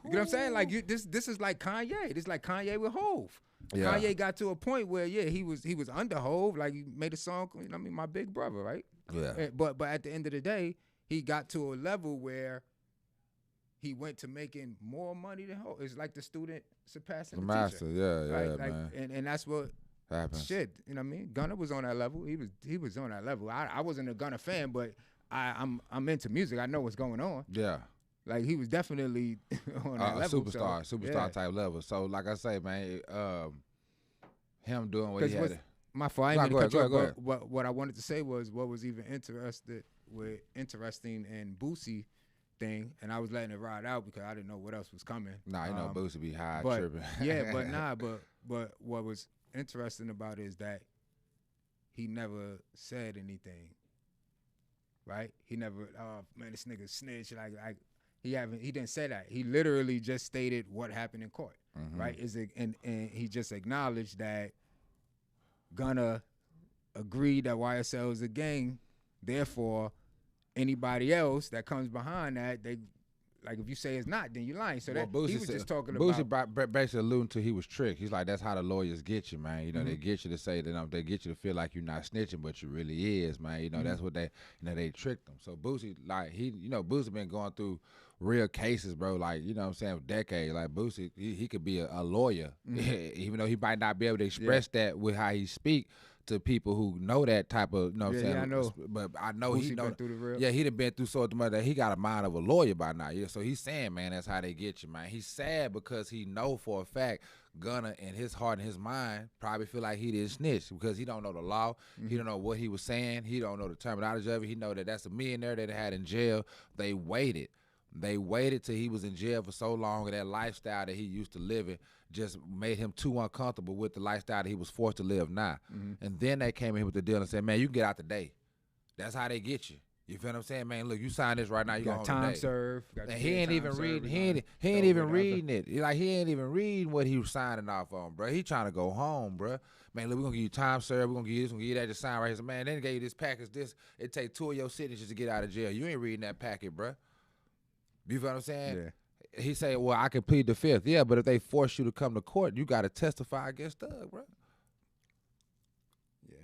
You know what I'm saying? Like this is like Kanye. This is like Kanye with Hove.
Yeah.
Kanye got to a point where he was under Hove. Like he made a song. You know what I mean, my big brother, right?
Yeah.
But at the end of the day, he got to a level where he went to making more money than Hove. It's like the student surpassing the
master.
teacher.
Yeah,
right?
yeah,
Like,
man.
And that's what
Happens.
shit. You know what I mean? Gunna was on that level. He was on that level. I wasn't a Gunna fan, but I'm into music. I know what's going on.
Yeah.
Like he was definitely on that level.
Superstar type level. So like I say, man, him doing what he had to.
My fault. I didn't mean to cut you
go
off,
ahead.
but what I wanted to say was what was even interesting in Boosie thing, and I was letting it ride out because I didn't know what else was coming.
Nah, you know, Boosie be high
but,
tripping.
Yeah, but what was interesting about it is that he never said anything. Right? He never, man, this nigga snitch. Like he didn't say that. He literally just stated what happened in court.
Mm-hmm.
Right? And he just acknowledged that Gunna agreed that YSL is a gang. Therefore, anybody else that comes behind that, they like if you say it's not, then you're lying. So that
Boosie
he was just talking
Boosie
about
basically alluding to he was tricked. He's like, that's how the lawyers get you, man. You know,
Mm-hmm.
they get you to say that they get you to feel like you're not snitching, but you really is, man. You know,
Mm-hmm.
that's what they they tricked him. So Boosie, like Boosie been going through real cases, bro. Like, you know what I'm saying, decades. Like Boosie, he could be a lawyer, even though he might not be able to express that with how he speak to people who know that type of, you know what I'm saying?
Yeah, I know.
But I know
Boosie
he know.
been through the real.
Yeah, he done been through so much that he got a mind of a lawyer by now. Yeah, so he's saying, man, that's how they get you, man. He's sad because he know for a fact Gunna in his heart and his mind probably feel like he didn't snitch because he don't know the law.
Mm-hmm.
He don't know what he was saying. He don't know the terminology of it. He know that that's a millionaire that they had in jail. They waited till he was in jail for so long, and that lifestyle that he used to live in just made him too uncomfortable with the lifestyle that he was forced to live now.
Mm-hmm.
And then they came in with the deal and said, man, you can get out today. That's how they get you. You feel what I'm saying, man? Look, you sign this right now, you
got
gonna
time served.
And he ain't even reading. He ain't even reading it. Like he ain't even reading what he was signing off on, bro. He trying to go home, bro. Man, look, we gonna give you time served. We gonna give you this. We gonna give you that. Just sign right here. So, man, then they gave you this package. This it take 2 of your signatures to get out of jail. You ain't reading that packet, bro. You feel what I'm saying?
Yeah.
He say, well, I can plead the fifth. Yeah, but if they force you to come to court, you got to testify against Thug, bro.
Yeah.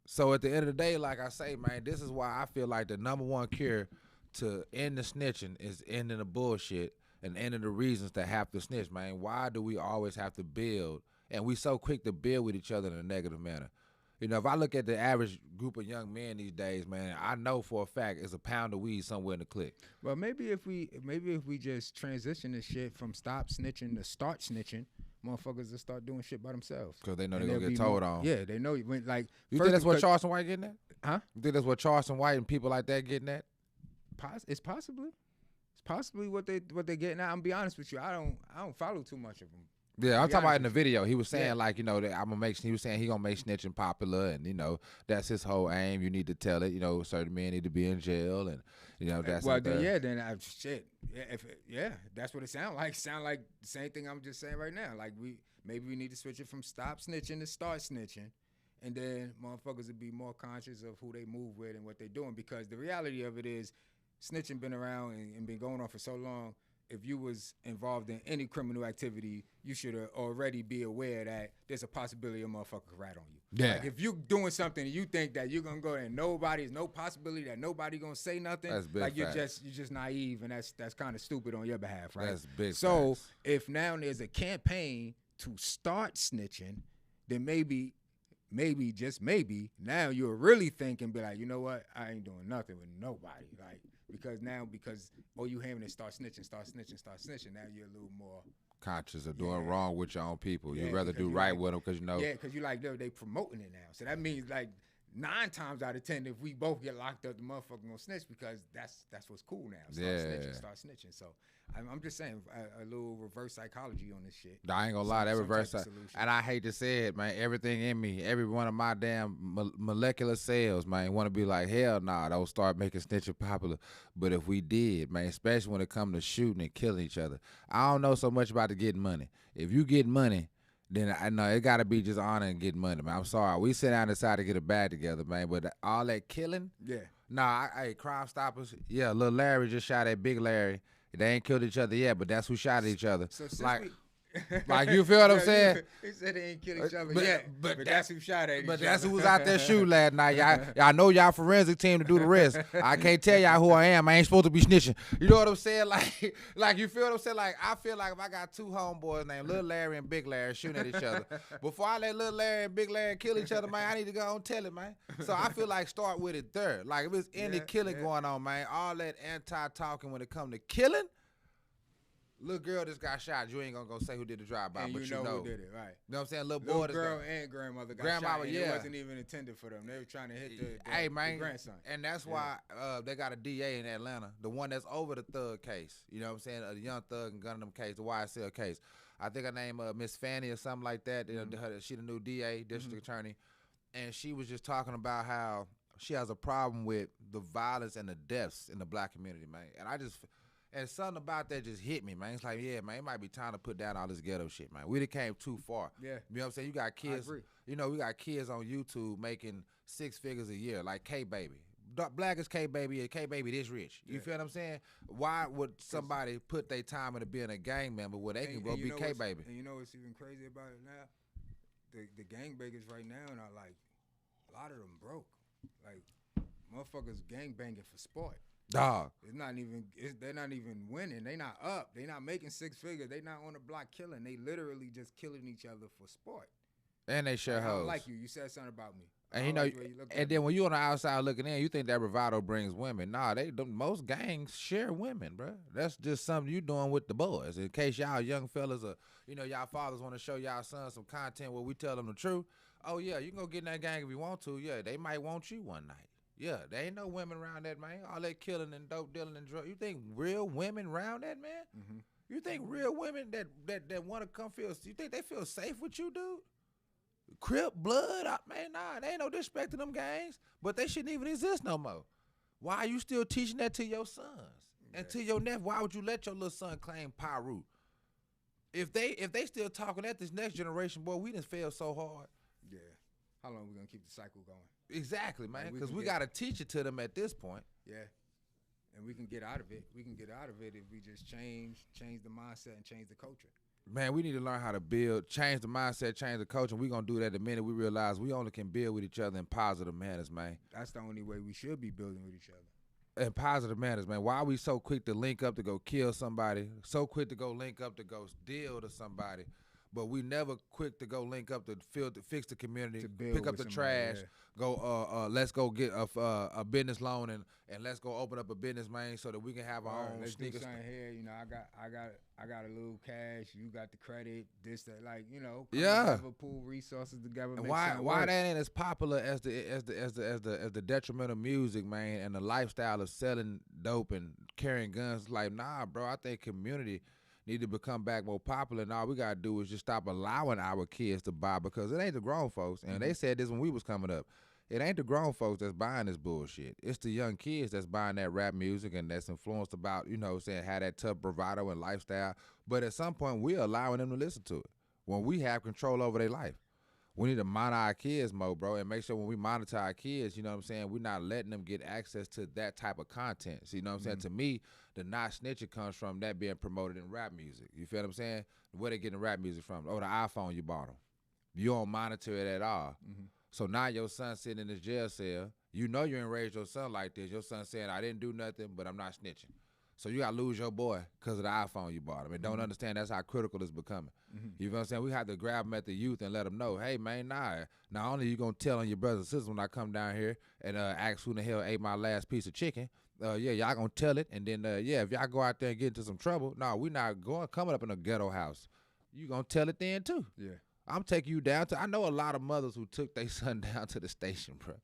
So at the end of the day, like I say, man, this is why I feel like the number one cure to end the snitching is ending the bullshit and ending the reasons to have to snitch, man. Why do we always have to build? And we so quick to build with each other in a negative manner. You know, if I look at the average group of young men these days, man, I know for a fact it's a pound of weed somewhere in the clique.
Well, maybe if we just transition this shit from stop snitching to start snitching, motherfuckers will start doing shit by themselves.
Because they know
And
they're going to
they'll
get
be
told
more-
on.
Yeah, they know when like.
You
first
think that's what
because-
Charleston White getting at?
Huh?
You think that's what Charleston White and people like that getting at?
It's possibly what they getting at. I'm be honest with you. I don't follow too much of them.
Yeah, I'm
be
talking about
honest
in the
with you.
video. He was saying
Yeah.
like, you know, that he was saying he gonna make snitching popular, and you know that's his whole aim. You need to tell it. You know, certain men need to be in jail, and you know that's
Well,
it
then,
there.
yeah, then shit. Yeah, that's what it sound like. Sound like the same thing I'm just saying right now. Like maybe we need to switch it from stop snitching to start snitching, and then motherfuckers would be more conscious of who they move with and what they're doing. Because the reality of it is, snitching been around and been going on for so long. If you was involved in any criminal activity, you should already be aware that there's a possibility a motherfucker could rat on you.
Yeah.
Like if you doing something and you think that you're gonna go and there's no possibility that nobody gonna say nothing,
That's big
like you're
facts.
just naive, and that's kind of stupid on your behalf, right?
That's big
So
facts.
if now there's a campaign to start snitching, then maybe just maybe now you'll really think and be like, you know what, I ain't doing nothing with nobody, like because all you hearing is start snitching. Now you're a little more
Conscious of doing wrong with your own people.
Yeah,
You'd rather
because
do
you
right
like-
with them because you know.
yeah, because you like they promoting it now, so that means like 9 times out of 10, if we both get locked up, the motherfucker gonna snitch because that's what's cool now. Start snitching. So I'm just saying a little reverse psychology on this shit.
I ain't gonna lie, that reverse, and I hate to say it, man. Everything in me, every one of my damn molecular cells, man, want to be like, hell nah, don't start making snitching popular. But if we did, man, especially when it comes to shooting and killing each other, I don't know so much about the getting money. If you get money, then I know it got to be just honor and getting money, man. I'm sorry. We sit down and decide to get a bag together, man. But all that killing, hey, Crime Stoppers, little Larry just shot at Big Larry. They ain't killed each other yet, but that's who shot at each other.
So
like you feel what I'm saying?
He said they ain't killed each other yet, but that's who shot at each other.
But that's who was out there shooting last night. Y'all know y'all forensic team to do the rest. I can't tell y'all who I am. I ain't supposed to be snitching. You know what I'm saying? Like you feel what I'm saying? Like I feel like if I got 2 homeboys named Little Larry and Big Larry shooting at each other, before I let Little Larry and Big Larry kill each other, man, I need to go and tell it, man. So I feel like start with it there. Like if it's any killing going on, man, all that anti-talking when it come to killing. Little girl just got shot. You ain't gonna go say who did the drive-by, but you know
who did it, right?
You know what I'm saying? Little
girl and grandmother got shot. And it wasn't even intended for them. They were trying to hit the grandson.
And that's why they got a DA in Atlanta, the one that's over the thug case. You know what I'm saying? The young thug and gun them case, the YSL case. I think her name Miss Fanny or something like that. She the new DA, district attorney, and she was just talking about how she has a problem with the violence and the deaths in the black community, man. And something about that just hit me, man. It's like, yeah, man, it might be time to put down all this ghetto shit, man. We done came too far.
Yeah.
You know what I'm saying? You got kids, we got kids on YouTube making 6 figures a year, like K-Baby. Black is K-Baby, and K-Baby this rich. You feel what I'm saying? Why would somebody put their time into being a gang member where they can go be K-Baby?
And you know what's even crazy about it now? The gangbangers right now are like, a lot of them broke. Like, motherfuckers gang banging for sport.
Dog.
They're not even winning. They not up. They not making 6 figures. They not on the block killing. They literally just killing each other for sport.
And they share hoes.
I don't like you. You said something about me.
And and then when you on the outside looking in, you think that bravado brings women. Nah, most gangs share women, bro. That's just something you doing with the boys. In case y'all young fellas or y'all fathers want to show y'all sons some content where we tell them the truth. Oh yeah, you can go get in that gang if you want to. Yeah, they might want you one night. Yeah, there ain't no women around that, man. All that killing and dope dealing and drugs. You think real women around that, man? Mm-hmm. You think real women that want to come you think they feel safe with you, dude? Crip, blood, man, nah, they ain't no disrespect to them gangs, but they shouldn't even exist no more. Why are you still teaching that to your sons and to your nephew? Why would you let your little son claim Pyru? If they still talking at this next generation, boy, we done failed so hard.
Yeah. How long we gonna keep the cycle going?
Exactly, man, because we got to teach it to them at this point.
Yeah, and we can get out of it. We can get out of it if we just change the mindset and change the culture.
Man, we need to learn how to change the mindset, change the culture. We're going to do that the minute we realize we only can build with each other in positive manners, man.
That's the only way we should be building with each other.
In positive manners, man. Why are we so quick to link up to go kill somebody, so quick to go link up to go deal to somebody, but we never quick to go link up to fix the community, pick up the trash, go let's go get a business loan and let's go open up a business, man, so that we can have our own sneakers.
Let's do something here, I got a little cash, you got the credit, this, that, like, pool resources together.
Why that ain't as popular as the detrimental music, man, and the lifestyle of selling dope and carrying guns? Like, nah, bro, I think community need to become back more popular, and all we gotta do is just stop allowing our kids to buy, because it ain't the grown folks, and they said this when we was coming up. It ain't the grown folks that's buying this bullshit. It's the young kids that's buying that rap music and that's influenced about, had that tough bravado and lifestyle. But at some point, we're allowing them to listen to it when we have control over their life. We need to monitor our kids more, bro, and make sure when we monitor our kids, we're not letting them get access to that type of content. So, to me, the not snitching comes from that being promoted in rap music. You feel what I'm saying? Where they getting rap music from? Oh, the iPhone you bought them. You don't monitor it at all. Mm-hmm. So now your son sitting in this jail cell. You ain't raised your son like this. Your son saying, I didn't do nothing, but I'm not snitching. So you got to lose your boy because of the iPhone you bought him. And don't understand that's how critical it's becoming. Mm-hmm. You know what I'm saying? We have to grab them at the youth and let them know, hey, man, not only you going to tell on your brothers and sisters when I come down here and ask who the hell ate my last piece of chicken, y'all going to tell it. And then, if y'all go out there and get into some trouble, we not coming up in a ghetto house. You going to tell it then, too.
Yeah.
I'm taking you down to. I know a lot of mothers who took their son down to the station, bro,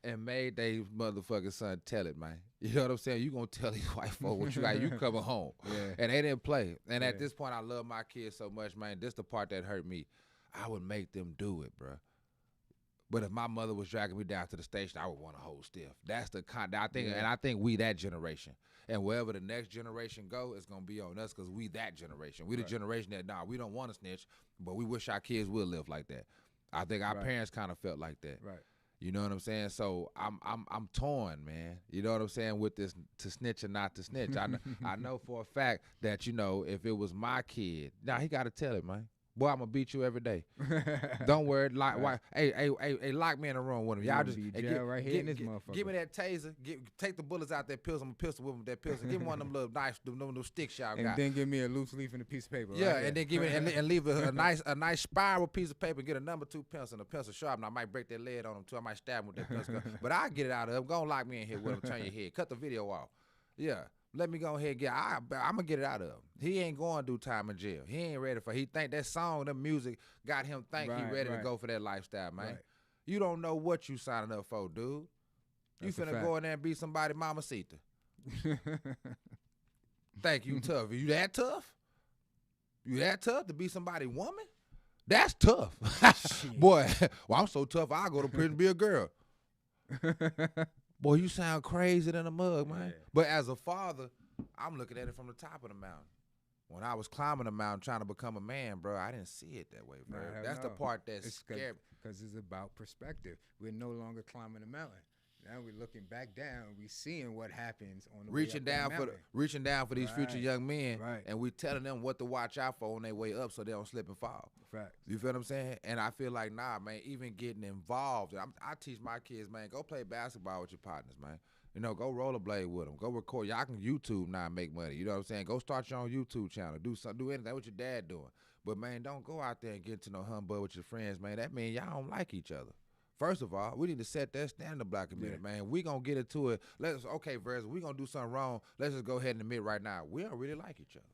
and made their motherfucking son tell it, man. You know what I'm saying? You gonna tell these white folks what you got? You coming home, and they didn't play. And at this point, I love my kids so much, man. This the part that hurt me. I would make them do it, bro. But if my mother was dragging me down to the station, I would want to hold stiff. That's the kind I think, and I think we that generation. And wherever the next generation go, it's gonna be on us because we that generation. We the generation that we don't want to snitch, but we wish our kids would live like that. I think our parents kind of felt like that.
Right.
You know what I'm saying? So I'm torn, man. You know what I'm saying with this to snitch or not to snitch. I know for a fact that if it was my kid, now he got to tell it, man. Boy, I'm gonna beat you every day. Don't worry. Hey, lock me in a room with him. Y'all just
right here in this motherfucker.
Give me that taser. Take the bullets out that pistol. I'm gonna pistol with him with that pistol. Give me one of them little knives, them sticks y'all got.
And then give me a loose leaf and a piece of paper.
Yeah,
right
and then give me and leave a nice spiral piece of paper. And get a number 2 pencil and a pencil sharp. And I might break that lead on him too. I might stab him with that pencil. But I'll get it out of him. Go and lock me in here with him. Turn your head. Cut the video off. Yeah. Let me go ahead and I'm going to get it out of him. He ain't going to do time in jail. He ain't ready for it. He think that song, that music got him think he ready to go for that lifestyle, man. Right. You don't know what you signing up for, dude. You finna go in there and be somebody mamacita. Think you tough. You that tough? You that tough to be somebody woman? That's tough. Boy, well, I'm so tough, I'll go to prison and be a girl. Boy, you sound crazy than a mug, man. Yeah. But as a father, I'm looking at it from the top of the mountain. When I was climbing the mountain trying to become a man, bro, I didn't see it that way, bro. That's the part that's scary.
Because it's about perspective. We're no longer climbing the mountain. Now we're looking back down. We seeing what happens on the
reaching
way up
down reaching down for these future young men,
right.
And we telling them what to watch out for on their way up so they don't slip and fall.
Facts.
You feel what I'm saying? And I feel like man, even getting involved. I teach my kids, man, go play basketball with your partners, man. Go rollerblade with them. Go record. Y'all can YouTube now and make money. You know what I'm saying? Go start your own YouTube channel. Do anything. What your dad doing. But man, don't go out there and get to no humbug with your friends, man. That means y'all don't like each other. First of all, we need to set that standard in the black community, man. We gonna get into it. Versus we gonna do something wrong. Let's just go ahead and admit right now we don't really like each other.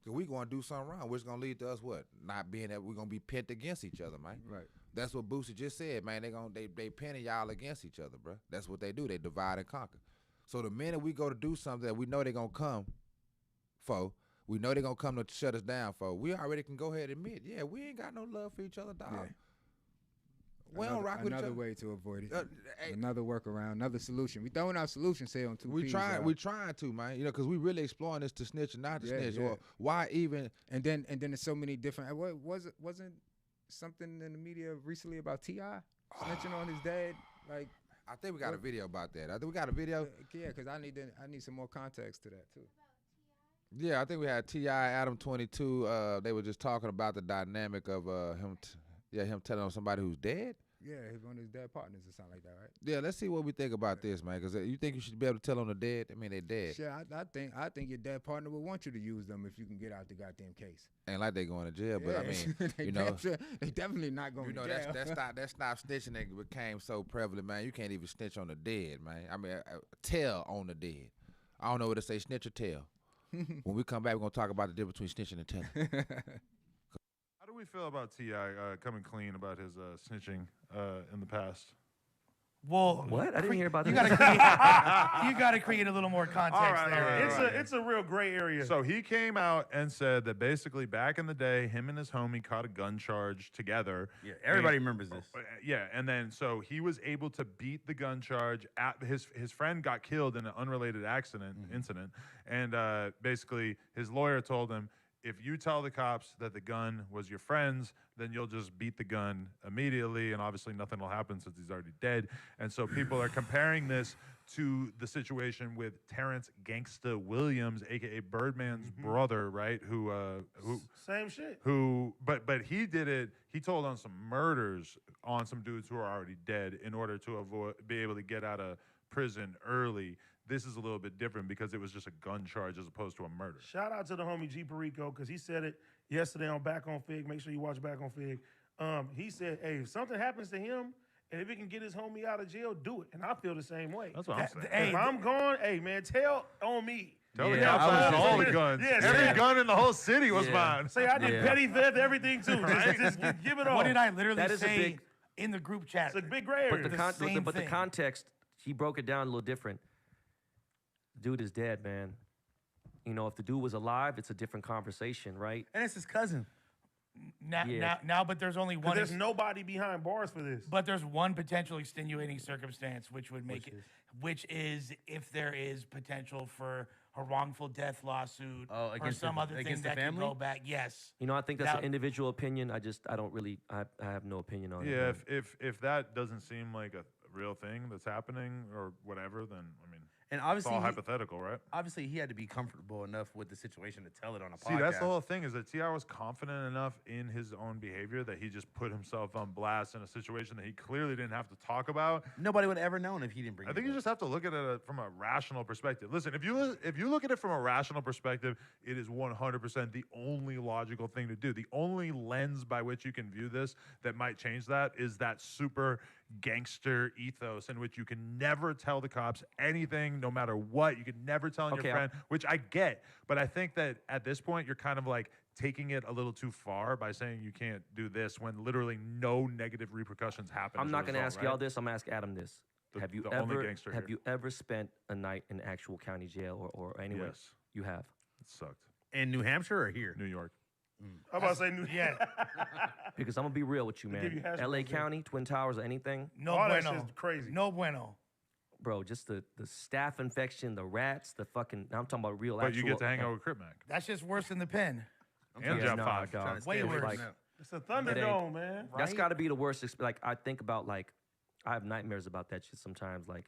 Cause we gonna do something wrong, which is gonna lead to us what? Not being that we're gonna be pent against each other, man.
Right.
That's what Boosie just said, man. They penning y'all against each other, bro. That's what they do. They divide and conquer. So the minute we go to do something that we know they're gonna come for, we know they're gonna come to shut us down for, we already can go ahead and admit, we ain't got no love for each other, dog. Yeah. We don't rock with each other.
Another way to avoid it. Another workaround, another solution. We throwing out solutions say on two
We trying to, man. Because we really exploring this to snitch and not to snitch. Yeah. Or why even?
And then there's so many different. Wasn't something in the media recently about T.I. snitching on his dad? Like,
I think we got a video about that. I think we got a video.
Yeah, because I need some more context to that too.
Yeah, I think we had T.I. Adam 22. They were just talking about the dynamic of him. Him telling on somebody who's dead?
Yeah, one of his dead partners or something like that, right?
Yeah, let's see what we think about this, man. Because you think you should be able to tell on the dead? I mean, they're dead.
Sure, I think your dead partner would want you to use them if you can get out the goddamn case.
Ain't like they going to jail, but I mean,
they definitely not going to jail.
That's not snitching that became so prevalent, man. You can't even snitch on the dead, man. I mean, tell on the dead. I don't know what to say, snitch or tell. When we come back, we're going to talk about the difference between snitching and telling.
How do we feel about T.I. Coming clean about his snitching in the past?
Well,
what? I didn't hear about
you
that.
You got to create a little more context there.
It's a real gray area. So he came out and said that basically back in the day, him and his homie caught a gun charge together.
Yeah, everybody remembers this.
Yeah, and then so he was able to beat the gun charge. His friend got killed in an unrelated incident, and basically his lawyer told him, if you tell the cops that the gun was your friend's, then you'll just beat the gun immediately, and obviously nothing will happen since he's already dead. And so people are comparing this to the situation with Terrence Gangsta Williams, aka Birdman's brother, right? Who
same shit.
But he did it. He told on some murders on some dudes who are already dead in order to be able to get out of prison early. This is a little bit different because it was just a gun charge as opposed to a murder.
Shout out to the homie G Perico because he said it yesterday on Back on Fig. Make sure you watch Back on Fig. He said, hey, if something happens to him and if he can get his homie out of jail, do it. And I feel the same way.
That's what I'm saying.
If I'm gone, hey, man, tell on me.
Tell the
Yeah,
cops
I
I had
was
all
just-
the guns.
yeah,
Every
yeah.
gun in the whole city was
Yeah.
mine.
Say I did
Yeah.
petty theft, everything too. Just give it all.
What did I literally
That is a
say
big-
in the group chat?
It's a big gray
But
area.
the
same thing.
context, he broke it down a little different. Dude is dead, man. You know, if the dude was alive, it's a different conversation, right?
And it's his cousin. Now,
Yeah.
but there's only
'Cause
one.
there's nobody behind bars for this.
But there's one potential extenuating circumstance which would make which is if there is potential for a wrongful death lawsuit or
against
some
the-
other thing
against the
that could
family?
go back. Yes.
You know, I think that's
Now-
an individual opinion. I don't really, I have no opinion on it.
Yeah,
man.
if that doesn't seem like a real thing that's happening or whatever, then I mean,
And
it's
obviously,
all hypothetical, right?
obviously, he had to be comfortable enough with the situation to tell it on a podcast.
See, that's the whole thing is that T.I. was confident enough in his own behavior that he just put himself on blast in a situation that he clearly didn't have to talk about.
Nobody would ever known if he didn't bring
I
it
think you
up.
just have to look at it from a rational perspective. Listen, if you look at it from a rational perspective, it is 100% the only logical thing to do. The only lens by which you can view this that might change that is that super gangster ethos in which you can never tell the cops anything, no matter what. You can never tell
Okay,
your friend, which I get. But I think that at this point, you're kind of like taking it a little too far by saying you can't do this when literally no negative repercussions happen.
I'm
as a
not going to
result,
ask y'all
right?
this. I'm going to ask Adam this.
The-
have you
the only
ever
gangster
have
here.
you ever spent a night in actual county jail or anywhere?
Yes.
You have.
It sucked.
In New Hampshire or here?
New York.
I'm about to say New
Yeah.
Because I'm gonna be real with you,
give
man.
you hash
LA
browns, yeah.
County, Twin Towers, or anything,
No
All that
bueno.
shit's crazy.
No bueno.
bro. Just the staph infection, the rats, the fucking. I'm talking about real.
But you get to hang
actual-
out with Crip Mac.
That's just worse than the pen.
And
Yeah,
Job
nah,
5.
dog.
Trying to
Way
stay away
worse.
from
Like,
that.
It's a Thunderdome, man.
That's
Right?
got to be the worst. Like I think about like, I have nightmares about that shit sometimes. Like,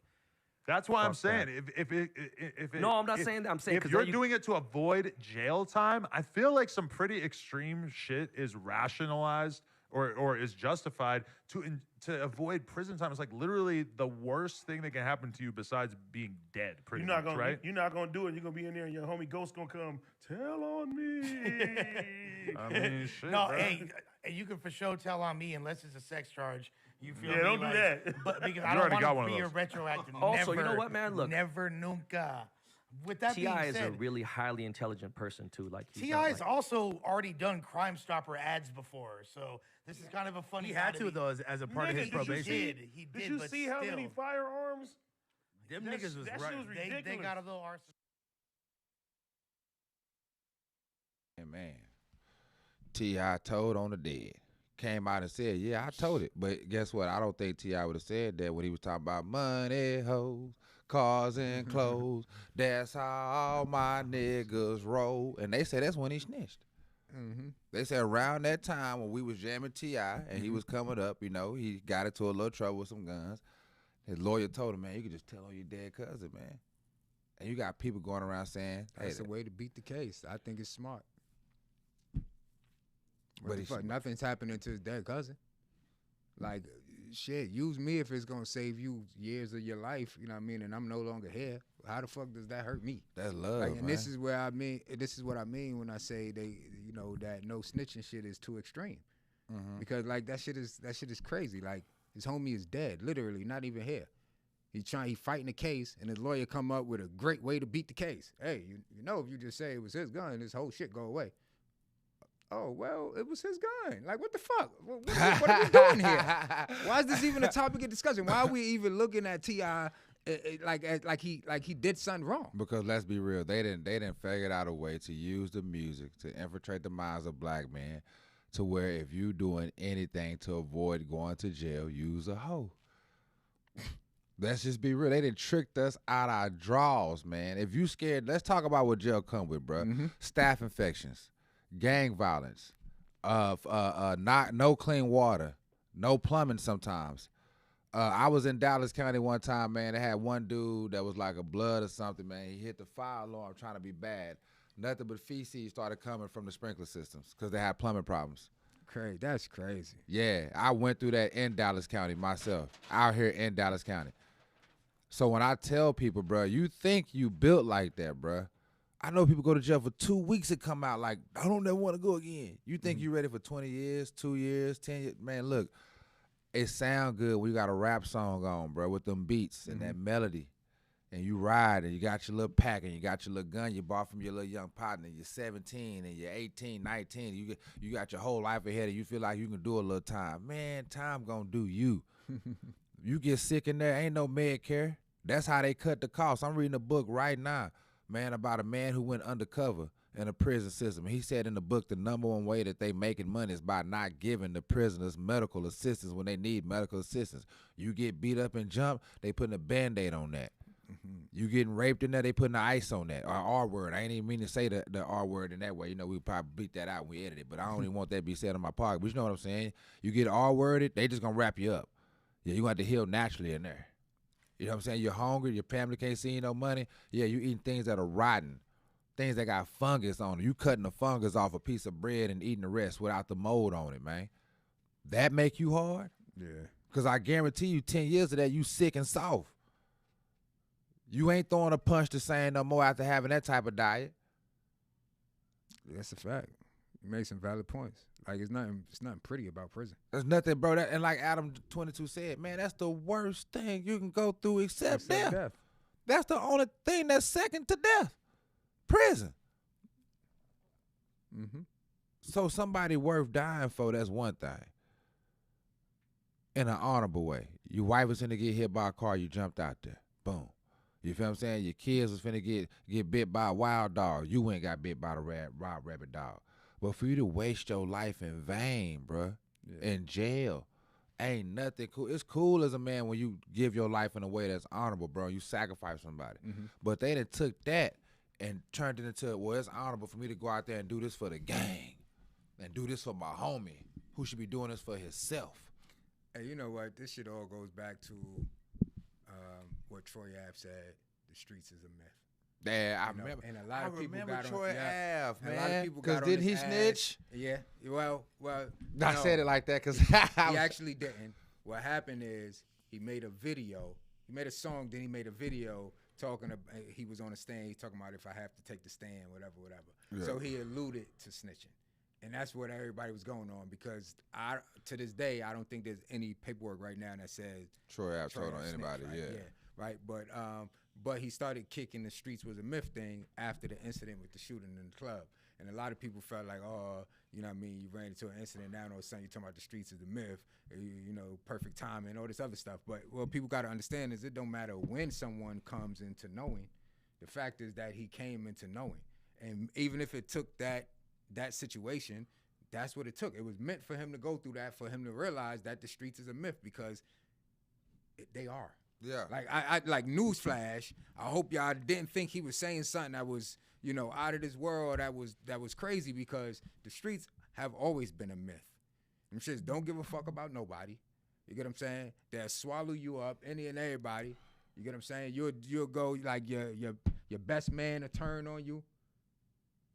That's why I'm
Fuck that.
saying if it
No, I'm not saying that. I'm saying
if
'cause
you're
then you-
doing it to avoid jail time, I feel like some pretty extreme shit is rationalized or is justified to avoid prison time. It's like literally the worst thing that can happen to you besides being dead. Pretty
You're not
much,
gonna
right?
you're not gonna do it. You're gonna be in there and your homie Ghost gonna come tell on me.
I mean, shit.
No,
bro.
hey, you can for sure tell on me unless it's a sex charge. You feel
Yeah,
me?
don't do
Like,
that.
But because
You
I
already
don't
got
want
one
to
of
be a
those.
retroactive.
Also, you know
Never,
what, man? Look.
never nunca. With that being
Ti is a
said,
really highly intelligent person too. Like he's
Ti
not,
has
like-
also already done Crime Stopper ads before, so this is kind of a funny.
He had to
oddity.
though as a part of
Nigga,
his
did you
probation.
see-
He did.
Did you
but
see how many
still,
firearms?
Them
That's-
niggas was
that shit
right.
was
They
ridiculous.
got a little arsenal.
And man, T.I. told on the dead. Came out and said, yeah, I told it. But guess what? I don't think T.I. would have said that when he was talking about money, hoes, cars, and clothes. That's how all my niggas roll. And they said that's when he snitched. They said around that time when we was jamming T.I. and he was coming up, you know, he got into a little trouble with some guns. His lawyer told him, man, you can just tell on your dead cousin, man. And you got people going around saying, hey,
That's a way to beat the case. I think it's smart.
But
What the
it's
fuck? Nothing's happening to his dead cousin. Like, shit, use me if it's gonna save you years of your life, you know what I mean? And I'm no longer here. How the fuck does that hurt me?
that's love,
Like,
man.
and this is where I mean, this is what I mean when I say they, you know, that no snitching shit is too extreme. Because like that shit is crazy. Like his homie is dead, literally, not even here. He fighting the case, and his lawyer come up with a great way to beat the case. Hey, you know, if you just say it was his gun, this whole shit go away. Oh, well, it was his gun. Like, what the fuck? What are we doing here? Why is this even a topic of discussion? Why are we even looking at T.I. like he did something wrong?
Because let's be real, they didn't figure out a way to use the music to infiltrate the minds of black men to where if you doing anything to avoid going to jail, use a hoe. Let's just be real. They done tricked us out our draws, man. If you scared, let's talk about what jail come with, bro. Staph infections, gang violence, no clean water, no plumbing sometimes. I was in Dallas County one time, man. They had one dude that was like a blood or something, man. He hit the fire alarm trying to be bad. Nothing but feces started coming from the sprinkler systems because they had plumbing problems.
Crazy. That's crazy.
Yeah, I went through that in Dallas County myself, out here in Dallas County. So when I tell people, bro, you think you built like that, bro. I know people go to jail for 2 weeks and come out like, I don't ever want to go again. You think you ready for 20 years, 2 years, 10 years? Man, look, it sound good when you got a rap song on, bro, with them beats and that melody. and you ride and you got your little pack and you got your little gun you bought from your little young partner, you're 17 and you're 18, 19, you got your whole life ahead and you feel like you can do a little time. Man, time gonna do you. You get sick in there, ain't no med care. That's how they cut the cost. I'm reading a book right now, man, about a man who went undercover in a prison system. He said in the book the number one way that they making money is by not giving the prisoners medical assistance when they need medical assistance. You get beat up and jumped, they putting a Band-Aid on that. You getting raped in there, they putting the ice on that. Or R word. I ain't even mean to say the R word in that way. You know, we probably beat that out when we edit it, but I don't even want that to be said on my podcast. But you know what I'm saying? You get R worded, they just gonna wrap you up. Yeah, you got to heal naturally in there. You know what I'm saying? You're hungry, your family can't see you no money. Yeah, you eating things that are rotten, things that got fungus on it. You cutting the fungus off a piece of bread and eating the rest without the mold on it, man. That make you hard?
Yeah.
Because I guarantee you 10 years of that, you sick and soft. You ain't throwing a punch the same no more after having that type of diet.
That's a fact. You make some valid points. Like it's nothing pretty about prison.
There's nothing, bro. And like Adam 22 said, man, that's the worst thing you can go through except death. That's the only thing that's second to death. Prison.
Mm-hmm.
So somebody worth dying for, that's one thing. In an honorable way. Your wife was finna get hit by a car, you jumped out there. Boom. You feel what I'm saying? Your kids was finna get bit by a wild dog. You ain't got bit by the wild rabbit dog. But for you to waste your life in vain, bruh, in jail, ain't nothing cool. It's cool as a man when you give your life in a way that's honorable, bro. You sacrifice somebody. Mm-hmm. But they done took that and turned it into, well, it's honorable for me to go out there and do this for the gang and do this for my homie who should be doing this for himself.
Hey, you know what? This shit all goes back to what Troy Ave said, the streets is a myth.
Yeah, I remember.
And a lot of people got
Troy Ave, man.
A lot of people
because
got
did
on
he
his
snitch?
Ass. Yeah. Well.
I said it like that because
he actually didn't. What happened is he made a video. He made a song. Then he made a video talking. He was on a stand. He's talking about if I have to take the stand, whatever. Yeah. So he alluded to snitching, and that's what everybody was going on because to this day I don't think there's any paperwork right now that says
Troy Ave told on anybody.
Right? Yeah. Right. But he started kicking the streets was a myth thing after the incident with the shooting in the club. And a lot of people felt like, oh, you know what I mean, you ran into an incident, now all of a sudden you're talking about the streets is a myth, you know, perfect timing, and all this other stuff. But what people got to understand is it don't matter when someone comes into knowing. The fact is that he came into knowing. And even if it took that situation, that's what it took. It was meant for him to go through that, for him to realize that the streets is a myth because they are.
Yeah.
Like I like newsflash. I hope y'all didn't think he was saying something that was, you know, out of this world that was crazy because the streets have always been a myth. Them shits don't give a fuck about nobody. You get what I'm saying? They'll swallow you up, any and everybody. You get what I'm saying? You'll go like your best man to turn on you.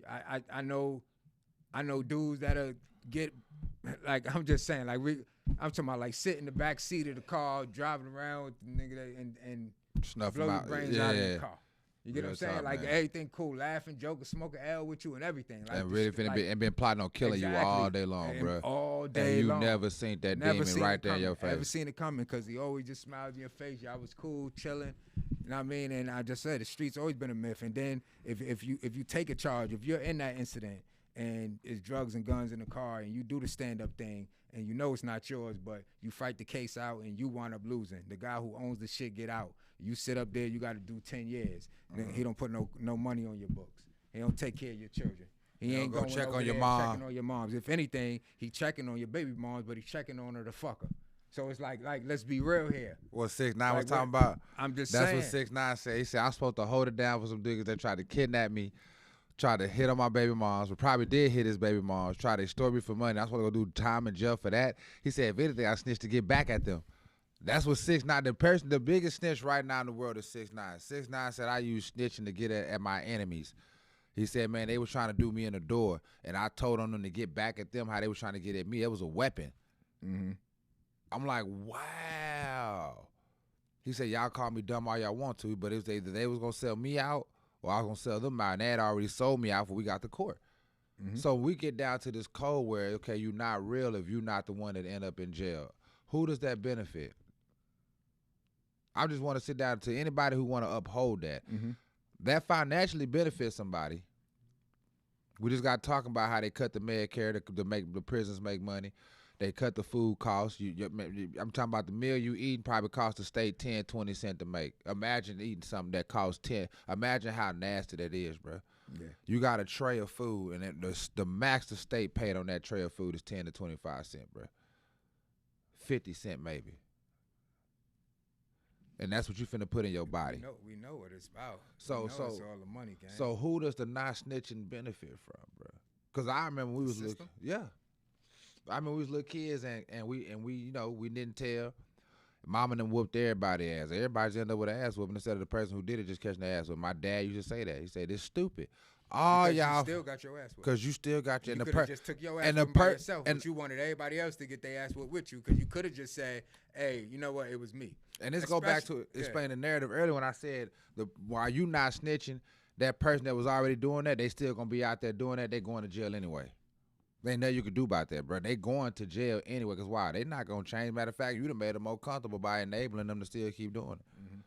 I know dudes that'll get like I'm just saying like I'm talking about like sit in the back seat of the car, driving around with the nigga and
snuff
blow your brains out of the car. You get what I'm saying? Like
man.
Everything cool, laughing, joking, smoking L with you and everything. Like
and really been plotting on killing you all day long, bro.
All day
long.
long.
You never seen that demon right there in your face.
Never seen it coming because he always just smiled in your face. Y'all was cool, chilling. You know what I mean? And I just said the streets always been a myth. And then if you take a charge, if you're in that incident and it's drugs and guns in the car and you do the stand-up thing and you know it's not yours, but you fight the case out and you wind up losing. The guy who owns the shit get out. You sit up there, you got to do 10 years. He don't put no money on your books. He don't take care of your children. He ain't going
check
over
on your
there
mom.
checking on your moms. If anything, he checking on your baby moms, but he's checking on her to fuck her. So it's like let's be real here.
What 6ix9ine was talking about?
I'm just
saying.
That's
what 6ix9ine said. He said, I'm supposed to hold it down for some niggas that tried to kidnap me, tried to hit on my baby moms, but probably did hit his baby moms, tried to extort me for money. I was supposed to go do time in jail for that. He said, if anything, I snitched to get back at them. That's what 6ix9ine, the biggest snitch right now in the world is 6ix9ine. 6ix9ine said, I use snitching to get at my enemies. He said, man, they was trying to do me in the door, and I told on them to get back at them how they was trying to get at me. It was a weapon.
Mm-hmm.
I'm like, wow. He said, y'all call me dumb all y'all want to, but it was either they was going to sell me out or I was going to sell them out, and they had already sold me out before we got to court. Mm-hmm. So we get down to this code where, okay, you're not real if you're not the one that end up in jail. Who does that benefit? I just want to sit down to anybody who want to uphold that.
Mm-hmm.
That financially benefits somebody. We just got talking about how they cut the Medicare to make the prisons make money. They cut the food costs. I'm talking about the meal you eat probably cost the state 10, 20 cents to make. Imagine eating something that costs 10. Imagine how nasty that is, bro.
Yeah.
You got a tray of food, and the max the state paid on that tray of food is 10 to 25 cents, bro. 50 cents maybe. And that's what you finna put in your body.
We know what it's about.
So
it's all the money, gang.
So who does the not snitching benefit from, bro? Because I remember we was little, yeah. I mean, we was little kids and we we didn't tell. Mom and them whooped everybody's ass. Everybody's ended up with an ass whooping instead of the person who did it just catching the ass whooping. My dad used to say that. He said, "It's stupid."
Because
y'all
you still got your ass whooped.
Because you still got your
You
and the
could have just took your ass
and
whooping by yourself, but you wanted everybody else to get their ass whooped with you. Because you could have just said, "Hey, you know what? It was me."
And this go back to explain the narrative earlier when I said while you not snitching, that person that was already doing that, they still gonna be out there doing that. They going to jail anyway. There ain't nothing you can do about that, bro. They going to jail anyway. Because why? They not gonna change. Matter of fact, you done made them more comfortable by enabling them to still keep doing it.
Mm-hmm.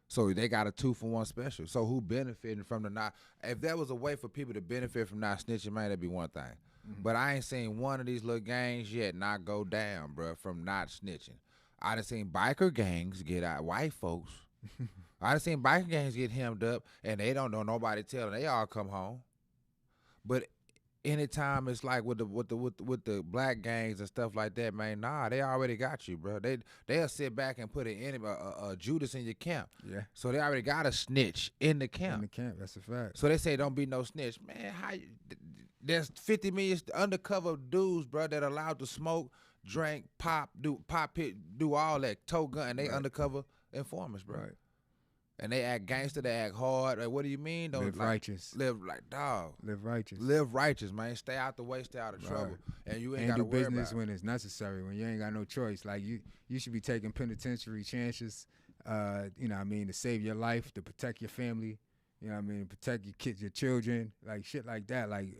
So they got a 2-for-1 special. So who benefiting from the not? If there was a way for people to benefit from not snitching, man, that'd be one thing. Mm-hmm. But I ain't seen one of these little gangs yet not go down, bro, from not snitching. I done seen biker gangs get out, white folks. I done seen biker gangs get hemmed up, and they don't know nobody telling. They all come home. But anytime it's like with the black gangs and stuff like that, man, nah, they already got you, bro. They'll sit back and put a Judas in your camp.
Yeah.
So they already got a snitch in the camp.
In the camp, that's a fact.
So they say don't be no snitch, man. There's 50 million undercover dudes, bro, that allowed to smoke, drink, do all that, tow gun, and they undercover informers, bro.
Right.
And they act gangster, they act hard. Like, what do you mean? Don't
Live righteous.
Live like dog.
Live righteous.
Live righteous, man. Stay out the way, stay out of trouble. And you ain't got to
do
worry
business
about
when it's necessary, when you ain't got no choice. Like you should be taking penitentiary chances, to save your life, to protect your family, protect your kids, your children, like shit like that. Like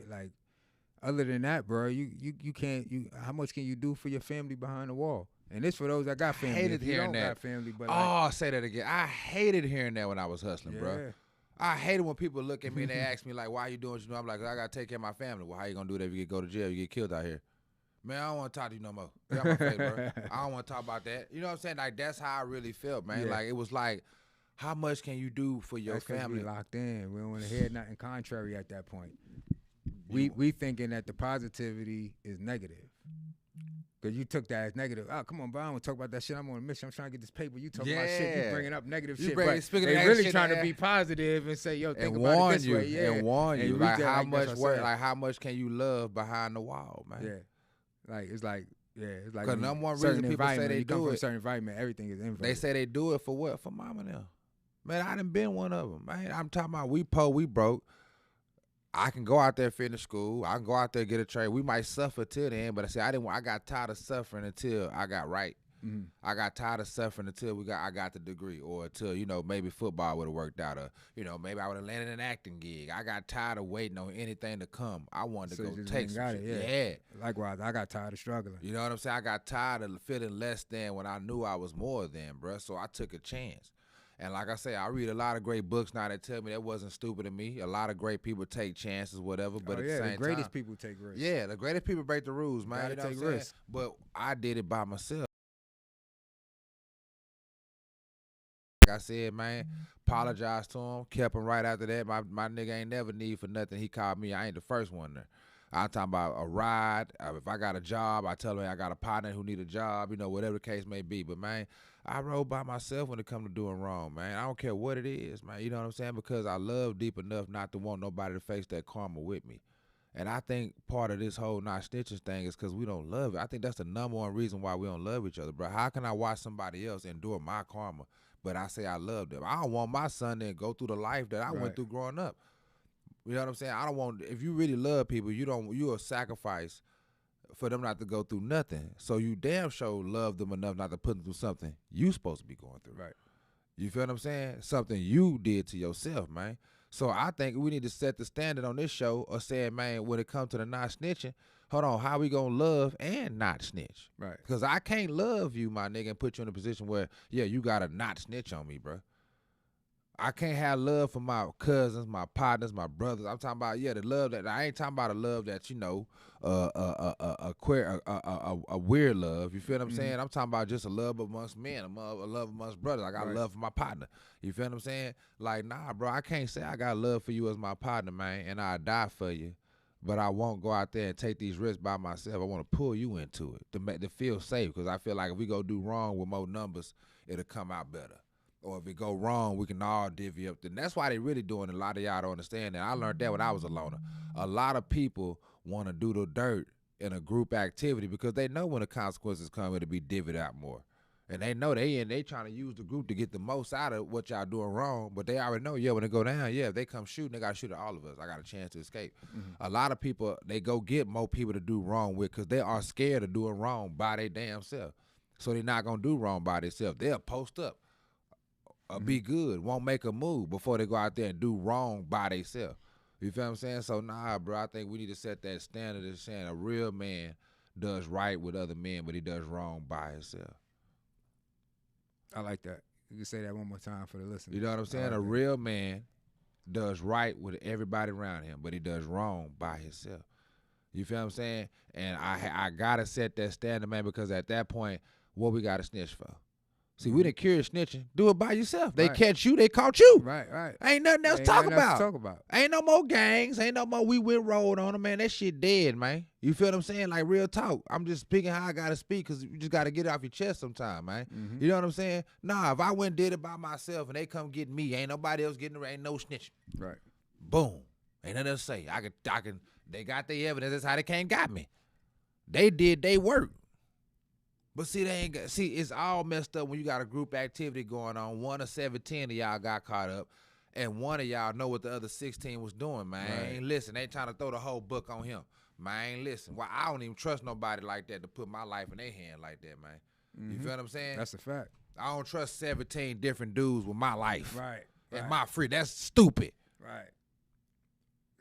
other than that, bro, you can't how much can you do for your family behind the wall? And this for those that got family.
I hated hearing that.
Got family, but
I'll say that again. I hated hearing that when I was hustling, bro. I hated when people look at me and they ask me, like, why you doing what you do? I'm like, I got to take care of my family. Well, how you going to do that if you go to jail, you get killed out here? Man, I don't want to talk to you no more. Get out my face, bro. I don't want to talk about that. You know what I'm saying? Like, that's how I really felt, man.
Yeah.
Like, it was like, how much can you do for your family?
We locked in. We don't want to hear nothing contrary at that point. We thinking that the positivity is negative. Because you took that as negative. Oh, come on, bro. I don't want to talk about that shit. I'm on a mission. I'm trying to get this paper. You talking about shit. You bringing up negative shit. But they really trying to be positive and say, yo, think about it this way. Yeah.
And warn you. Like, how much work, like, how much can you love behind the wall, man?
Yeah. It's like,
because number one reason people say they do
from
it.
A certain environment, everything is inverted.
They say they do it for what? For mama now. Man, I done been one of them, man. I'm talking about we poor, we broke. I can go out there, finish school. I can go out there, get a trade. We might suffer till the end, but I got tired of suffering until I got right. Mm-hmm. I got tired of suffering until I got the degree, or until maybe football would have worked out, or maybe I would have landed an acting gig. I got tired of waiting on anything to come. I wanted to go take some shit. Yeah.
Likewise, I got tired of struggling.
You know what I'm saying? I got tired of feeling less than when I knew I was more than, bro. So I took a chance. And like I say, I read a lot of great books now that tell me that wasn't stupid to me. A lot of great people take chances, whatever. But at the same time,
the greatest people take risks.
Yeah, the greatest people break the rules, man. You know take risks. But I did it by myself. Like I said, man, apologized to him, kept him right after that. My nigga ain't never need for nothing. He called me. I ain't the first one there. I'm talking about a ride. If I got a job, I tell him I got a partner who need a job, whatever the case may be. But, man, I roll by myself when it comes to doing wrong, man. I don't care what it is, man. You know what I'm saying? Because I love deep enough not to want nobody to face that karma with me. And I think part of this whole not snitching thing is because we don't love it. I think that's the number one reason why we don't love each other, bro. How can I watch somebody else endure my karma, but I say I love them? I don't want my son to go through the life that I went through growing up. You know what I'm saying? I don't want, if you really love people, you'll sacrifice for them not to go through nothing. So you damn sure love them enough not to put them through something you supposed to be going through.
Right.
You feel what I'm saying? Something you did to yourself, man. So I think we need to set the standard on this show of saying, man, when it comes to the not snitching, hold on, how we gonna love and not snitch?
Right.
Because I can't love you, my nigga, and put you in a position where, yeah, you gotta not snitch on me, bro. I can't have love for my cousins, my partners, my brothers. I'm talking about, yeah, the love that I ain't talking about a love that, you know, a weird love. You feel what I'm saying? I'm talking about just a love amongst men, a love amongst brothers. I got love for my partner. You feel what I'm saying? Like, nah, bro, I can't say I got love for you as my partner, man, and I die for you. But I won't go out there and take these risks by myself. I want to pull you into it to feel safe, because I feel like if we go do wrong with more numbers, it'll come out better. Or if it go wrong, we can all divvy up. And that's why they really doing it. A lot of y'all don't understand that. I learned that when I was a loner. A lot of people want to do the dirt in a group activity because they know when the consequences come, it'll be divvied out more. And they know they trying to use the group to get the most out of what y'all doing wrong, but they already know, yeah, when it go down, yeah, if they come shooting, they got to shoot at all of us. I got a chance to escape. A lot of people, they go get more people to do wrong with because they are scared of doing wrong by their damn self. So they're not going to do wrong by themselves. They'll post up. Be good, won't make a move before they go out there and do wrong by themselves. You feel what I'm saying? So, nah, bro, I think we need to set that standard of saying a real man does right with other men, but he does wrong by himself.
I like that. You can say that one more time for the listeners.
You know what I'm saying? A real man does right with everybody around him, but he does wrong by himself. You feel what I'm saying? And I got to set that standard, man, because at that point, what we got to snitch for? See, we didn't cure snitching. Do it by yourself. They catch you, they caught you.
Right.
Ain't nothing else to talk about. Ain't no more gangs. Ain't no more we went rolled on them, man. That shit dead, man. You feel what I'm saying? Like, real talk. I'm just speaking how I got to speak because you just got to get it off your chest sometime, man. You know what I'm saying? Nah, if I went and did it by myself and they come get me, ain't nobody else getting it. Ain't no snitching.
Right.
Boom. Ain't nothing else to say. I can. They got their evidence. That's how they can't got me. They did they work. But see, it's all messed up when you got a group activity going on. 1 of 17 of y'all got caught up, and 1 of y'all know what the other 16 was doing, man.
Right.
Ain't listen. They trying to throw the whole book on him. Man, listen. Well, I don't even trust nobody like that to put my life in their hand like that, man. You feel what I'm saying?
That's a fact.
I don't trust 17 different dudes with my life.
Right.
And my free. That's stupid.
Right.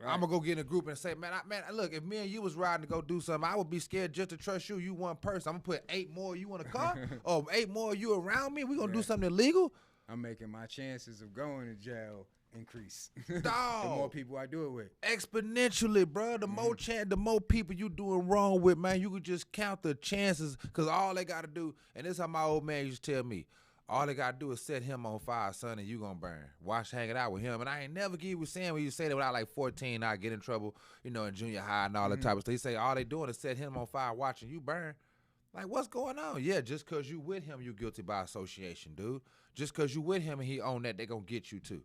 I'm gonna go get in a group and say, man, look, if me and you was riding to go do something, I would be scared just to trust you. You one person. I'm gonna put 8 more of you in a car, or 8 more of you around me. We gonna do something illegal.
I'm making my chances of going to jail increase.
Dog.
The more people I do it with,
exponentially, bro. The more the more people you doing wrong with, man, you could just count the chances. Cause all they gotta do, and this is how my old man used to tell me. All they gotta do is set him on fire, son, and you gonna burn. Watch hanging out with him. And I ain't never give you saying when you say that when I like 14, I get in trouble, you know, in junior high and all that type of stuff. He say all they doing is set him on fire, watching you burn. Like, what's going on? Yeah, just cause you with him, you guilty by association, dude. Just cause you with him and he own that, they gonna get you too.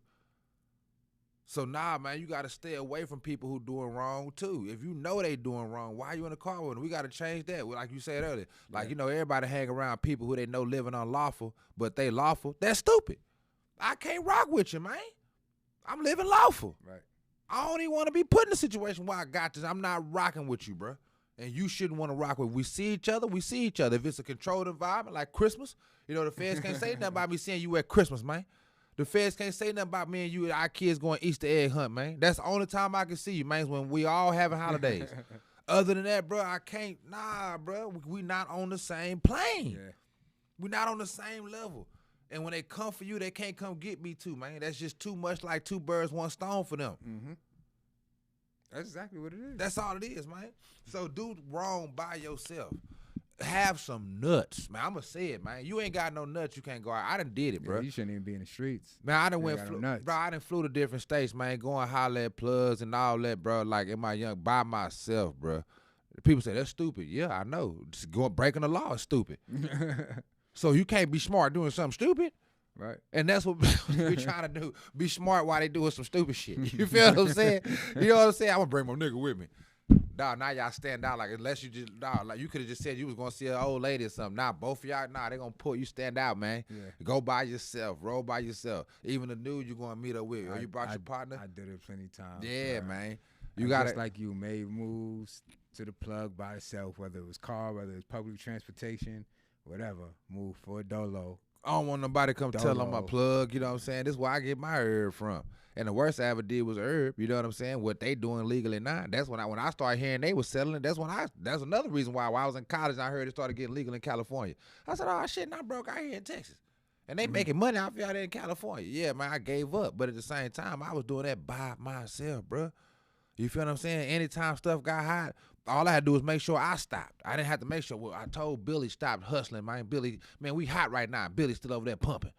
So nah, man, you gotta stay away from people who doing wrong too. If you know they doing wrong, why you in the car with them? We gotta change that. Like you said earlier, like you know, everybody hang around people who they know living unlawful, but they lawful. That's stupid. I can't rock with you, man. I'm living lawful.
Right.
I don't even want to be put in a situation where I got this. I'm not rocking with you, bro. And you shouldn't want to rock with. We see each other. We see each other. If it's a controlled environment like Christmas, you know, the feds can't say nothing about me seeing you at Christmas, man. The feds can't say nothing about me and you and our kids going Easter egg hunt, man. That's the only time I can see you, man, is when we all having holidays. Other than that, bro, I can't. Nah, bro, we not on the same plane.
Yeah.
We not on the same level. And when they come for you, they can't come get me too, man. That's just too much like 2 birds, 1 stone for them.
That's exactly what it is.
That's all it is, man. So do wrong by yourself. Have some nuts, man. I'ma say it, man. You ain't got no nuts, you can't go out. I done did it, bro.
Yeah, you shouldn't even be in the streets.
Man, I done
You
went,
ain't got no nuts.
bro. I done flew to different states, man. Going holler at plugs and all that, bro. Like in my young, by myself, bro. People say that's stupid. Yeah, I know. Just going breaking the law is stupid. So you can't be smart doing something stupid.
Right.
And that's what we're trying to do. Be smart while they doing some stupid shit. You feel what I'm saying? You know what I'm saying? I'm gonna bring my nigga with me. Dog, now y'all stand out like unless you just like you could have just said you was gonna see an old lady or something. Nah, both of y'all, they gonna pull you stand out, man.
Yeah.
Go by yourself, roll by yourself. Even the dude you gonna meet up with. Or you brought your partner.
I did it plenty of times.
Yeah,
bro.
man. You
Like,
got
just
it.
like you made moves to the plug by itself, whether it was car, whether it was public transportation, whatever. Move for a dolo,
I don't want nobody to come tell on my
Dolo.
plug, you know what I'm saying? This is where I get my herb from. And the worst I ever did was herb, you know what I'm saying? What they doing legally now. That's when I started hearing they was selling it. That's another reason why when I was in college and I heard it started getting legal in California. I said, oh shit, not broke out here in Texas. And they making money out there in California. Yeah, man, I gave up. But at the same time, I was doing that by myself, bro. You feel what I'm saying? Anytime stuff got hot, all I had to do was make sure I stopped. I didn't have to make sure. Well, I told Billy stop hustling, man. Billy, man, we hot right now. Billy's still over there pumping.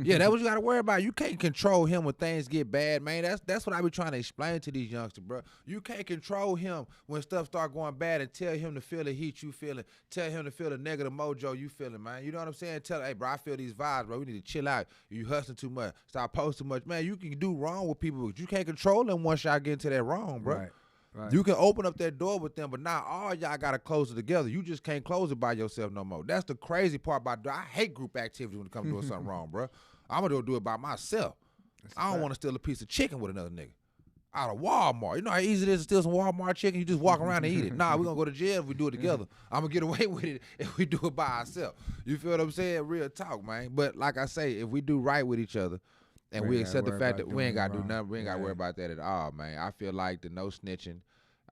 Yeah, that's what you got to worry about. You can't control him when things get bad, man. That's what I be trying to explain to these youngsters, bro. You can't control him when stuff start going bad and tell him to feel the heat you feeling. Tell him to feel the negative mojo you feeling, man. You know what I'm saying? Tell him, hey, bro, I feel these vibes, bro. We need to chill out. You hustling too much. Stop posting too much. Man, you can do wrong with people, but you can't control them once y'all get into that wrong, bro.
Right. Right.
You can open up that door with them, but now all y'all got to close it together. You just can't close it by yourself no more. That's the crazy part about I hate group activities when it comes to doing something wrong, bro. I'm going to do it by myself. I don't want to steal a piece of chicken with another nigga out of Walmart. You know how easy it is to steal some Walmart chicken? You just walk around and eat it. Nah, we're going to go to jail if we do it together. I'm going to get away with it if we do it by ourselves. You feel what I'm saying? Real talk, man. But like I say, if we do right with each other, and we accept the fact that we ain't got to do nothing, we ain't got to worry about that at all, man. I feel like the no snitching,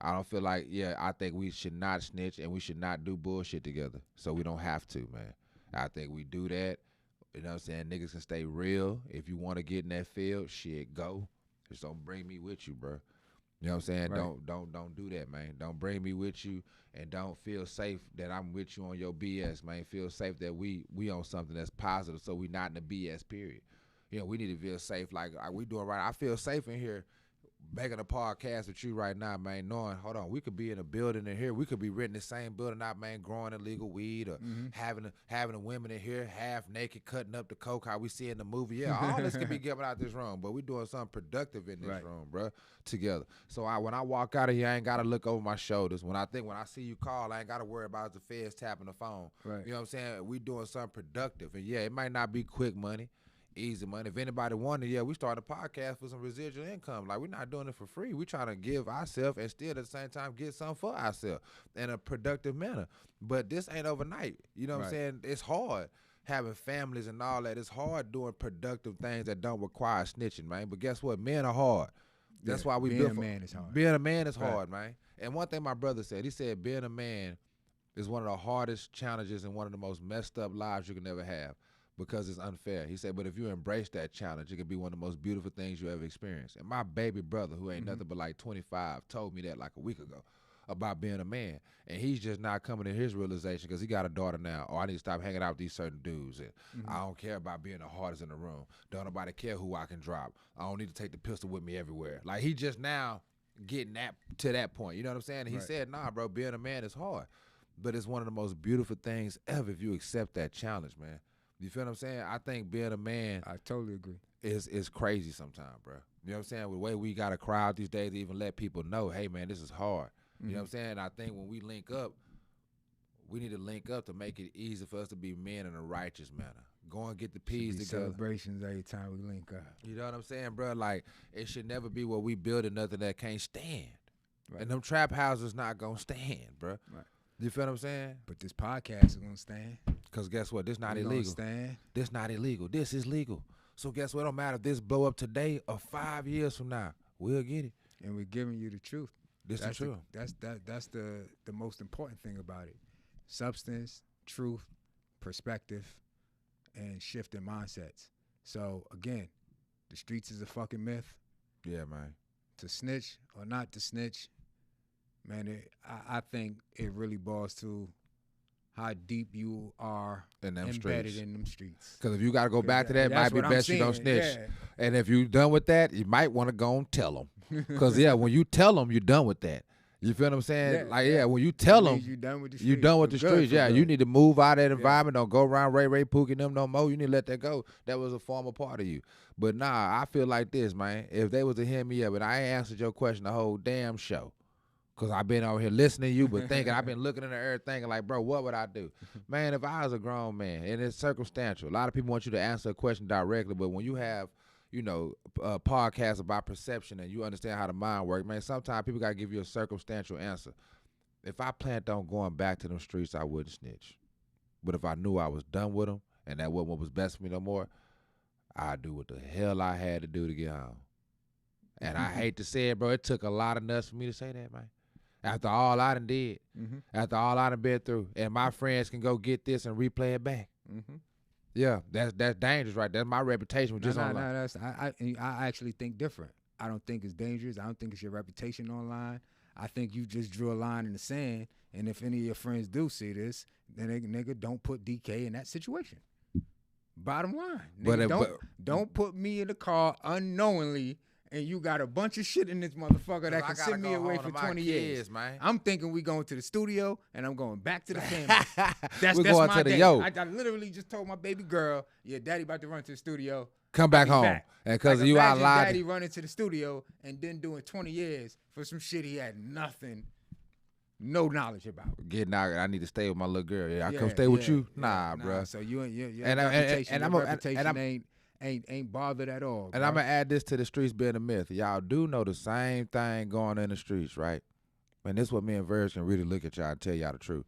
I don't feel like, I think we should not snitch and we should not do bullshit together. So we don't have to, man. I think we do that. You know what I'm saying? Niggas can stay real. If you want to get in that field, shit, go. Just don't bring me with you, bro. You know what I'm saying?
Right.
Don't do that, man. Don't bring me with you, and don't feel safe that I'm with you on your BS, man. Feel safe that we on something that's positive, so we not in the BS period. You know, we need to feel safe. Like we doing right. I feel safe in here making a podcast with you right now, man, knowing, hold on, we could be in a building in here. We could be renting the same building out, man, growing illegal weed or having the women in here half naked, cutting up the coke, how we see in the movie. Yeah, all this could be coming out this room, but we doing something productive in this room, bro, together. So when I walk out of here, I ain't got to look over my shoulders. When I see you call, I ain't got to worry about the feds tapping the phone.
Right.
You know what I'm saying? We doing something productive. And, yeah, it might not be quick money. Easy money. If anybody wanted, we started a podcast for some residual income. Like, we're not doing it for free. We're trying to give ourselves and still at the same time get something for ourselves in a productive manner. But this ain't overnight. You know what I'm saying? It's hard having families and all that. It's hard doing productive things that don't require snitching, man. But guess what? Men are hard. That's why we
being
built
a
for.
man is hard.
Being a man is hard, man. And one thing my brother said, he said being a man is one of the hardest challenges and one of the most messed up lives you can ever have. Because it's unfair. He said, but if you embrace that challenge, it can be one of the most beautiful things you ever experienced. And my baby brother, who ain't nothing but like 25, told me that like a week ago about being a man. And he's just not coming to his realization because he got a daughter now. Oh, I need to stop hanging out with these certain dudes. And I don't care about being the hardest in the room. Don't nobody care who I can drop. I don't need to take the pistol with me everywhere. Like, he just now getting to that point. You know what I'm saying? And he said, nah, bro, being a man is hard. But it's one of the most beautiful things ever if you accept that challenge, man. You feel what I'm saying? I think being a man,
I totally agree,
is crazy sometimes, bro. You know what I'm saying? With the way we got a crowd these days to even let people know, hey, man, this is hard. You know what I'm saying? I think when we link up, we need to link up to make it easy for us to be men in a righteous manner. Go and get the peas together.
Celebrations every time we link up.
You know what I'm saying, bro? Like, it should never be where we building nothing that can't stand. Right. And them trap houses not going to stand, bro. Right. You feel what I'm saying?
But this podcast is going to stand.
Because guess what? This not illegal. This not illegal. This is legal. So guess what? It don't matter if this blow up today or 5 years from now. We'll get it.
And we're giving you the truth.
This is true.
That's the most important thing about it. Substance, truth, perspective, and shifting mindsets. So again, the streets is a fucking myth.
Yeah, man.
To snitch or not to snitch, man, I think it really boils to how deep you are
in them
embedded
streets.
In them streets.
Because if you got to go back to that, it might be best you don't snitch.
Yeah.
And if you done with that, you might want to go and tell them. Because, when you tell them, you're done with that. You feel what I'm saying? When you tell them,
you're done with the streets.
You're done with the streets. Yeah, you need to move out of that environment. Don't go around Ray Pookie them no more. You need to let that go. That was a former part of you. But nah, I feel like this, man. If they was to hear me up, and I ain't answered your question the whole damn show, because I've been over here listening to you, but thinking, I've been looking in the air thinking like, bro, what would I do? Man, if I was a grown man, and it's circumstantial. A lot of people want you to answer a question directly, but when you have, a podcast about perception and you understand how the mind works, man, sometimes people got to give you a circumstantial answer. If I planned on going back to them streets, I wouldn't snitch. But if I knew I was done with them and that wasn't what was best for me no more, I do what the hell I had to do to get home. And I hate to say it, bro, it took a lot of nuts for me to say that, man. After all I done did, after all I done been through, and my friends can go get this and replay it back. Yeah, that's dangerous, right? That's my reputation was just online.
No, I actually think different. I don't think it's dangerous. I don't think it's your reputation online. I think you just drew a line in the sand, and if any of your friends do see this, then nigga don't put DK in that situation. Bottom line, nigga, don't put me in the car unknowingly, and you got a bunch of shit in this motherfucker that can send me away for 20 years.
Man.
I'm thinking we going to the studio, and I'm going back to the family. That's
going
my
to the
day.
yo.
I literally just told my baby girl, yeah, daddy about to run to the studio.
Come back
I'll be
home.
back.
And because
Like,
you out
imagine
loud.
daddy running to the studio and then doing 20 years for some shit he had no knowledge about.
Getting out, I need to stay with my little girl. Yeah, I come stay with you? Nah, bro.
So your
And
reputation ain't bothered at all.
And I'm going to add this to the streets being a myth. Y'all do know the same thing going on in the streets, right? And this is what me and Verge can really look at y'all and tell y'all the truth.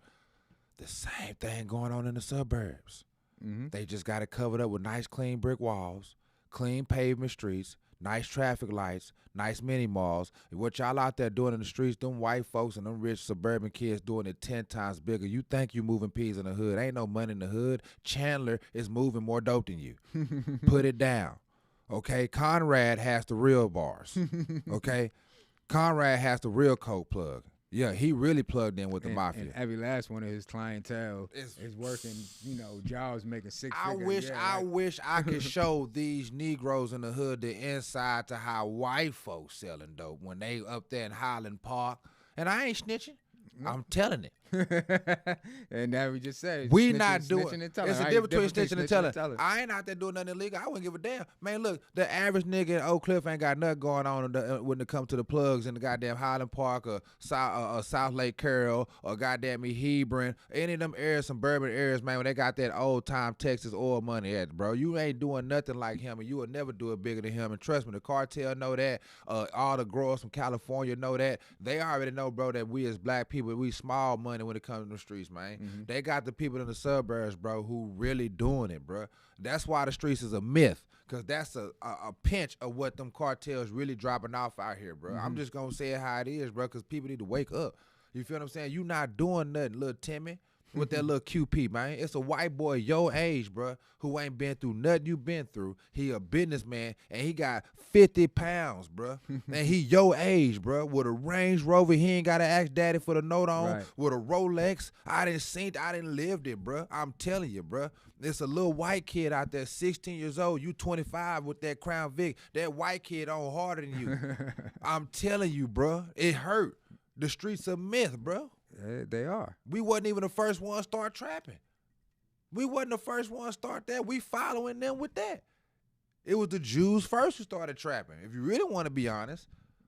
The same thing going on in the suburbs. They just got it covered up with nice, clean brick walls, clean pavement streets, nice traffic lights, nice mini malls. What y'all out there doing in the streets, them white folks and them rich suburban kids doing it 10 times bigger. You think you moving peas in the hood. Ain't no money in the hood. Chandler is moving more dope than you. Put it down. Okay? Conrad has the real bars. Okay? Conrad has the real coke plug. Yeah, he really plugged in with the mafia.
And every last one of his clientele is working, jobs making six figures.
I wish I could show these Negroes in the hood the inside to how white folks selling dope when they up there in Highland Park. And I ain't snitching. I'm telling it.
And that we just said.
We not doing.
Snitching and telling.
It's a difference between snitching and telling. I ain't out there doing nothing illegal. I wouldn't give a damn. Man, look, the average nigga in Oak Cliff ain't got nothing going on when it comes to the plugs in the goddamn Highland Park or South Lake Carroll or goddamn Hebron. Any of them areas, suburban areas, man, when they got that old time Texas oil money at, bro. You ain't doing nothing like him, and you will never do it bigger than him. And trust me, the cartel know that. All the growers from California know that. They already know, bro, that we as black people, we small money when it comes to the streets, man. They got the people in the suburbs, bro, who really doing it, bro. That's why the streets is a myth, because that's a pinch of what them cartels really dropping off out here, bro. I'm just going to say it how it is, bro, because people need to wake up. You feel what I'm saying? You not doing nothing, little Timmy, with that little QP, man. It's a white boy your age, bro, who ain't been through nothing you been through. He a businessman, and he got 50 pounds, bro. And he your age, bro, with a Range Rover. He ain't got to ask daddy for the note on.
Right.
With a Rolex. I didn't lived it, bro. I'm telling you, bro. It's a little white kid out there, 16 years old. You 25 with that Crown Vic. That white kid on harder than you. I'm telling you, bro. It hurt. The streets a myth, bro.
They are.
We wasn't even the first one to start trapping. We wasn't the first one to start that. We following them with that. It was the Jews first who started trapping. If you really want to be honest,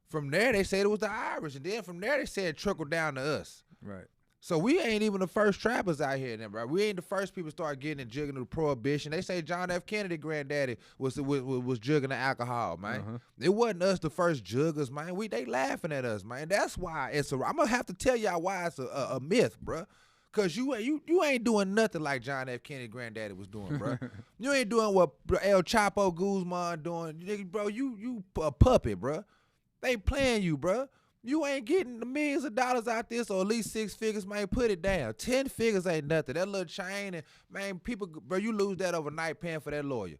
from there they said it was the Irish, and then from there they said it trickled down to us.
Right.
So we ain't even the first trappers out here, then, bro. We ain't the first people to start getting and jugging the prohibition. They say John F. Kennedy granddaddy was jugging the alcohol, man. It wasn't us the first juggers, man. They laughing at us, man. That's why I'm gonna have to tell y'all why it's a myth, bro. Cause you ain't doing nothing like John F. Kennedy granddaddy was doing, bro. You ain't doing what El Chapo Guzman doing, bro. You a puppet, bro. They playing you, bro. You ain't getting the millions of dollars out this, or at least 6 figures, man. Put it down. 10 figures ain't nothing. That little chain, and man, people, bro, you lose that overnight paying for that lawyer.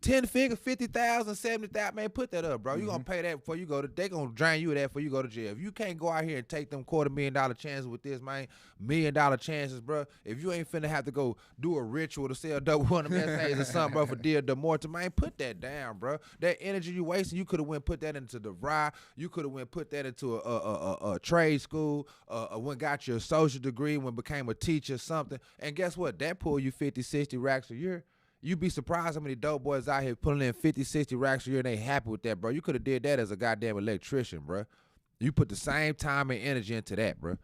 10 figures, 50,000, 70,000, man, put that up, bro. You gonna pay that before you go to. They gonna drain you of that before you go to jail. If you can't go out here and take them $250,000 chances with this, man, $1 million chances, bro. If you ain't finna have to go do a ritual to sell dope one of them essays or something, bro, for deal de mortem, man, put that down, bro. That energy you wasting, you could have went put that into the rye. You could have went put that into a trade school. Went got your social degree, when became a teacher, something. And guess what? That pull you 50, 60 racks a year. You'd be surprised how many dope boys out here pulling in 50, 60 racks a year and they happy with that, bro. You could have did that as a goddamn electrician, bro. You put the same time and energy into that, bro.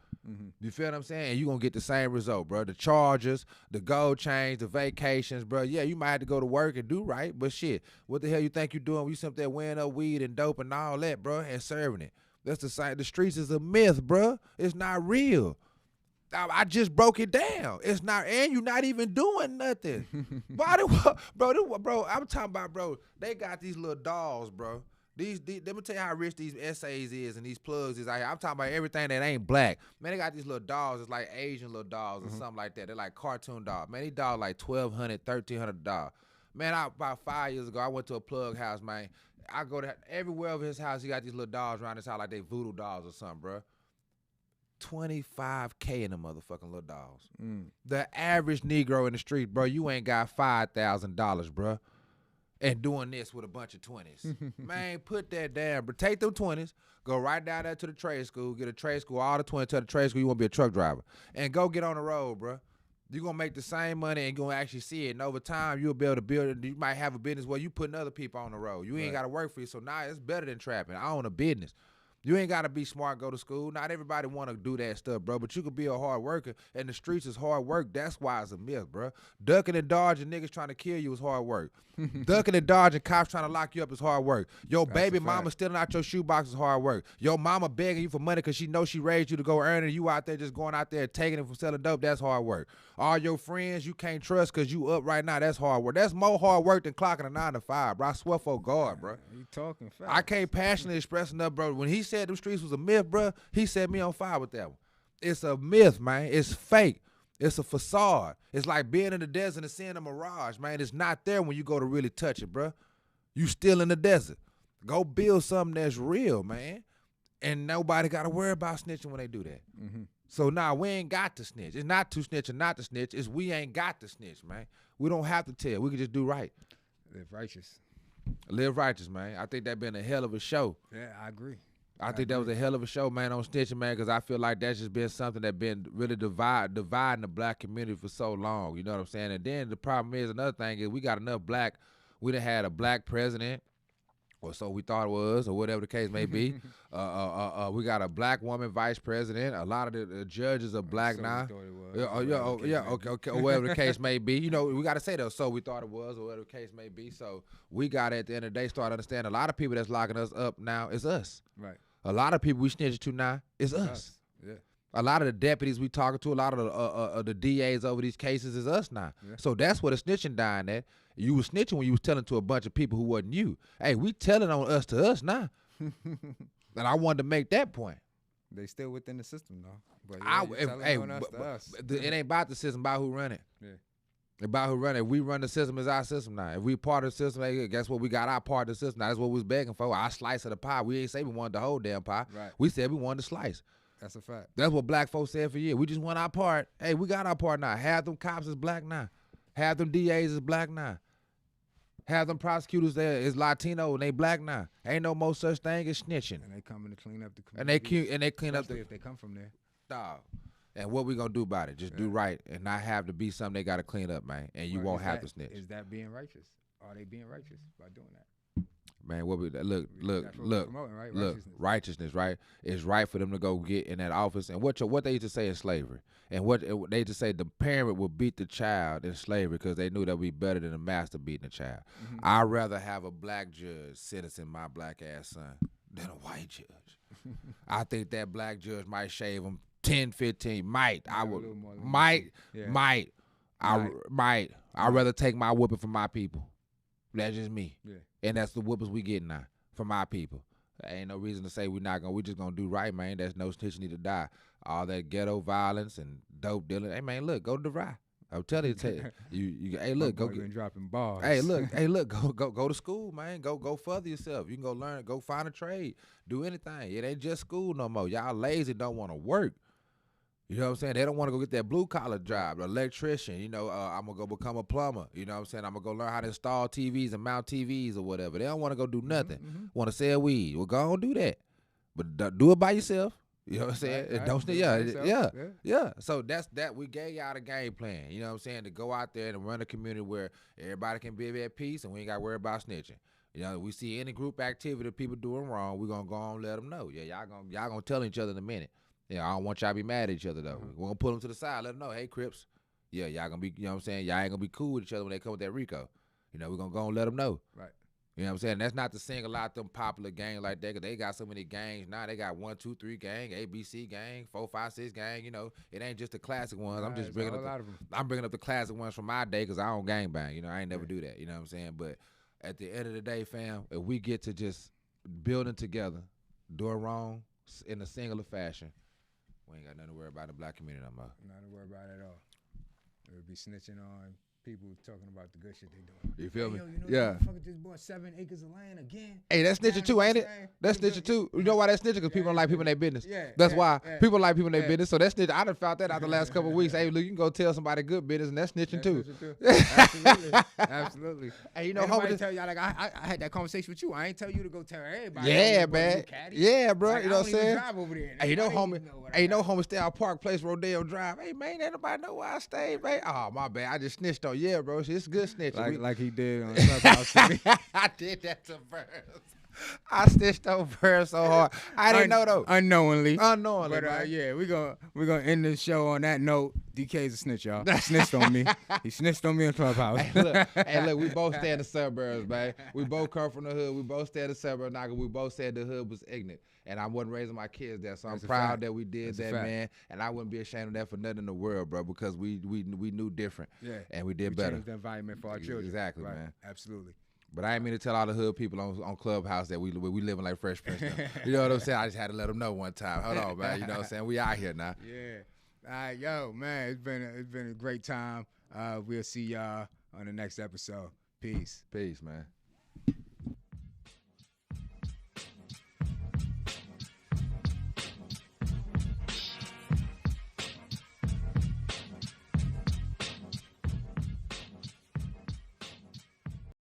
You feel what I'm saying? And you going to get the same result, bro. The charges, the gold chains, the vacations, bro. Yeah, you might have to go to work and do right, but shit, what the hell you think you doing when you sit up there weighing up weed and dope and all that, bro, and serving it? That's the same. The streets is a myth, bro. It's not real. I just broke it down. It's not, and you're not even doing nothing. Bro, I'm talking about, bro, they got these little dolls, bro. Let me tell you how rich these essays is and these plugs is out here. I'm talking about everything that ain't black. Man, they got these little dolls. It's like Asian little dolls or something like that. They're like cartoon dolls. Man, these dolls like $1,200, $1,300. Man, about 5 years ago, I went to a plug house, man. I go to everywhere over his house. He got these little dolls around his house like they voodoo dolls or something, bro. $25K in the motherfucking little dolls. The average Negro in the street, bro, you ain't got $5,000, bro, and doing this with a bunch of 20s. Man, put that down, bro. Take them 20s, go right down there to the trade school, get a trade school, all the 20s to the trade school, you want to be a truck driver, and go get on the road, bro. You're going to make the same money and going to actually see it. And over time, you'll be able to build it. You might have a business where you putting other people on the road. You ain't got to work for you. So now it's better than trapping. I own a business. You ain't got to be smart, go to school. Not everybody want to do that stuff, bro, but you could be a hard worker, and the streets is hard work. That's why it's a myth, bro. Ducking and dodging niggas trying to kill you is hard work. Ducking and dodging cops trying to lock you up is hard work. Your baby mama stealing out your shoebox is hard work. Your mama begging you for money because she knows she raised you to go earn it, and you out there just going out there taking it from selling dope, that's hard work. All your friends you can't trust because you up right now, that's hard work. That's more hard work than clocking a 9 to 5, bro. I swear for God, bro.
You talking fast.
I can't passionately express enough, bro. When he said them streets was a myth, bro, he set me on fire with that one. It's a myth, man. It's fake. It's a facade. It's like being in the desert and seeing a mirage, man. It's not there when you go to really touch it, bro. You still in the desert. Go build something that's real, man. And nobody got to worry about snitching when they do that. So now we ain't got to snitch. It's not to snitch or not to snitch. It's we ain't got to snitch, man. We don't have to tell. We can just do right.
Live righteous.
Live righteous, man. I think that been a hell of a show.
Yeah, I agree.
I think that was a hell of a show, man, on snitching, man, because I feel like that's just been something that been really dividing the black community for so long. You know what I'm saying? And then the problem is, another thing is we got enough black, we done had a black president, or so we thought it was, or whatever the case may be. We got a black woman vice president. A lot of the judges are black now. Okay, or whatever the case may be. You know, we got to say that. So we thought it was, or whatever the case may be. So we got to, at the end of the day, start understanding a lot of people that's locking us up now is us.
Right.
A lot of people we snitch to now is us.
Yeah.
A lot of the deputies we talking to, a lot of the DAs over these cases is us now.
Yeah.
So that's where the snitching dying at. You was snitching when you was telling to a bunch of people who wasn't you. Hey, we telling on us to us now. And I wanted to make that point.
They still within the system though. But yeah,
it ain't about the system, about who run it.
Yeah.
About who run it. If we run the system, it's our system now. If we part of the system, hey, guess what? We got our part of the system. Now, that's what we was begging for. Our slice of the pie. We ain't say we wanted the whole damn pie.
Right.
We said we wanted the slice.
That's a fact.
That's what black folks said for years. We just want our part. Hey, we got our part now. Half them cops is black now. Half them DAs is black now. Half them prosecutors there is Latino and they black now. Ain't no more such thing as snitching.
And they coming to clean up the community.
And they clean up
if they come from there.
dog. And what we gonna do about it? Just do right and not have to be something they gotta clean up, man. And you won't have to snitch.
Is that being righteous? Are they being righteous by doing that?
Man, what we look,
Right?
righteousness, right? It's right for them to go get in that office. And what they used to say in slavery, and what they used to say, the parent would beat the child in slavery because they knew that would be better than the master beating the child.
Mm-hmm.
I'd rather have a black judge sentencing my black ass son than a white judge. I think that black judge might shave him 10, 15. I'd rather take my whooping from my people. That's just me.
Yeah.
And that's the whoopers we getting now from our people. There ain't no reason to say we just gonna do right, man. There's no snitch need to die. All that ghetto violence and dope dealing. Hey man, look, go to the ride. I'm telling you, hey look, go get
dropping bars.
Hey look, go to school, man. Go further yourself. You can go learn, go find a trade, do anything. It ain't just school no more. Y'all lazy, don't want to work. You know what I'm saying? They don't want to go get that blue collar job, the electrician. You know, I'm gonna go become a plumber. You know what I'm saying? I'm gonna go learn how to install TVs and mount TVs or whatever. They don't want to go do nothing.
Mm-hmm.
Want to sell weed? Well, go on do that, but do it by yourself. You know what I'm saying?
Right.
Don't
Do it by yourself.
yeah. So that's that. We gave y'all the game plan. You know what I'm saying? To go out there and run a community where everybody can be at peace and we ain't got to worry about snitching. You know, we see any group activity of people doing wrong, we're gonna go on and let them know. Yeah, y'all gonna tell each other in a minute. Yeah, I don't want y'all to be mad at each other though. We're gonna pull them to the side, let them know, hey Crips, yeah, y'all gonna be, you know what I'm saying? Y'all ain't gonna be cool with each other when they come with that RICO. You know, we're gonna go and let them know.
Right.
You know what I'm saying? That's not to single out them popular gangs like that, 'cause they got so many gangs now. They got 1, 2, 3 gang, ABC gang, 4, 5, 6 gang. You know, it ain't just the classic ones. I'm just bringing up. I'm bringing up the classic ones from my day because I don't gang bang. You know, I ain't never do that. You know what I'm saying? But at the end of the day, fam, if we get to just building together, doing wrong in a singular fashion, we ain't got nothing to worry about in the black community no more.
Nothing to worry about at all. It would be snitching on people talking about the good shit they doing.
You feel me?
Yo, you know
Yeah.
that motherfucker just bought 7 acres of land again.
Hey, that's snitching too, ain't it? That's snitching too. You know why that's snitching? Because people don't like people in their business. That's why people like people in their business. So that's snitching. I done found that out the last couple of weeks. Hey, look, you can go tell somebody good business, and that's snitching too.
Absolutely. Absolutely.
Hey, you know,
homie, tell y'all like I had that conversation with you. I ain't tell you to go tell everybody.
Yeah, man. Yeah, bro.
Like,
you know what I'm saying?
Drive over there.
Hey, you know, homie, stay out Park Place, Rodeo Drive. Hey, man, ain't nobody know where I stay, man. Oh, my bad. I just snitched on. Yeah, bro. It's good snitching.
Like he did on Clubhouse TV.
I did that to Burns. I snitched on Burns so hard. I didn't know though.
Unknowingly.
But
man. Yeah, we're gonna end this show on that note. DK's a snitch, y'all. He snitched on me. He snitched on me in Clubhouse.
Hey, look, we both stay in the suburbs, man. We both come from the hood. We both stay in the suburbs. We both said the hood was ignorant. And I wasn't raising my kids there, so I'm proud that we did that, man. And I wouldn't be ashamed of that for nothing in the world, bro, because we knew different. Yeah. And we did better.
Changed the environment for our children.
Exactly,
right.
man.
Absolutely.
But I ain't mean to tell all the hood people on Clubhouse that we living like Fresh Prince now. You know what I'm saying? I just had to let them know one time. Hold on, man. You know what I'm saying? We out here now.
Yeah. All right, yo, man, it's been a great time. We'll see y'all on the next episode. Peace.
Peace, man.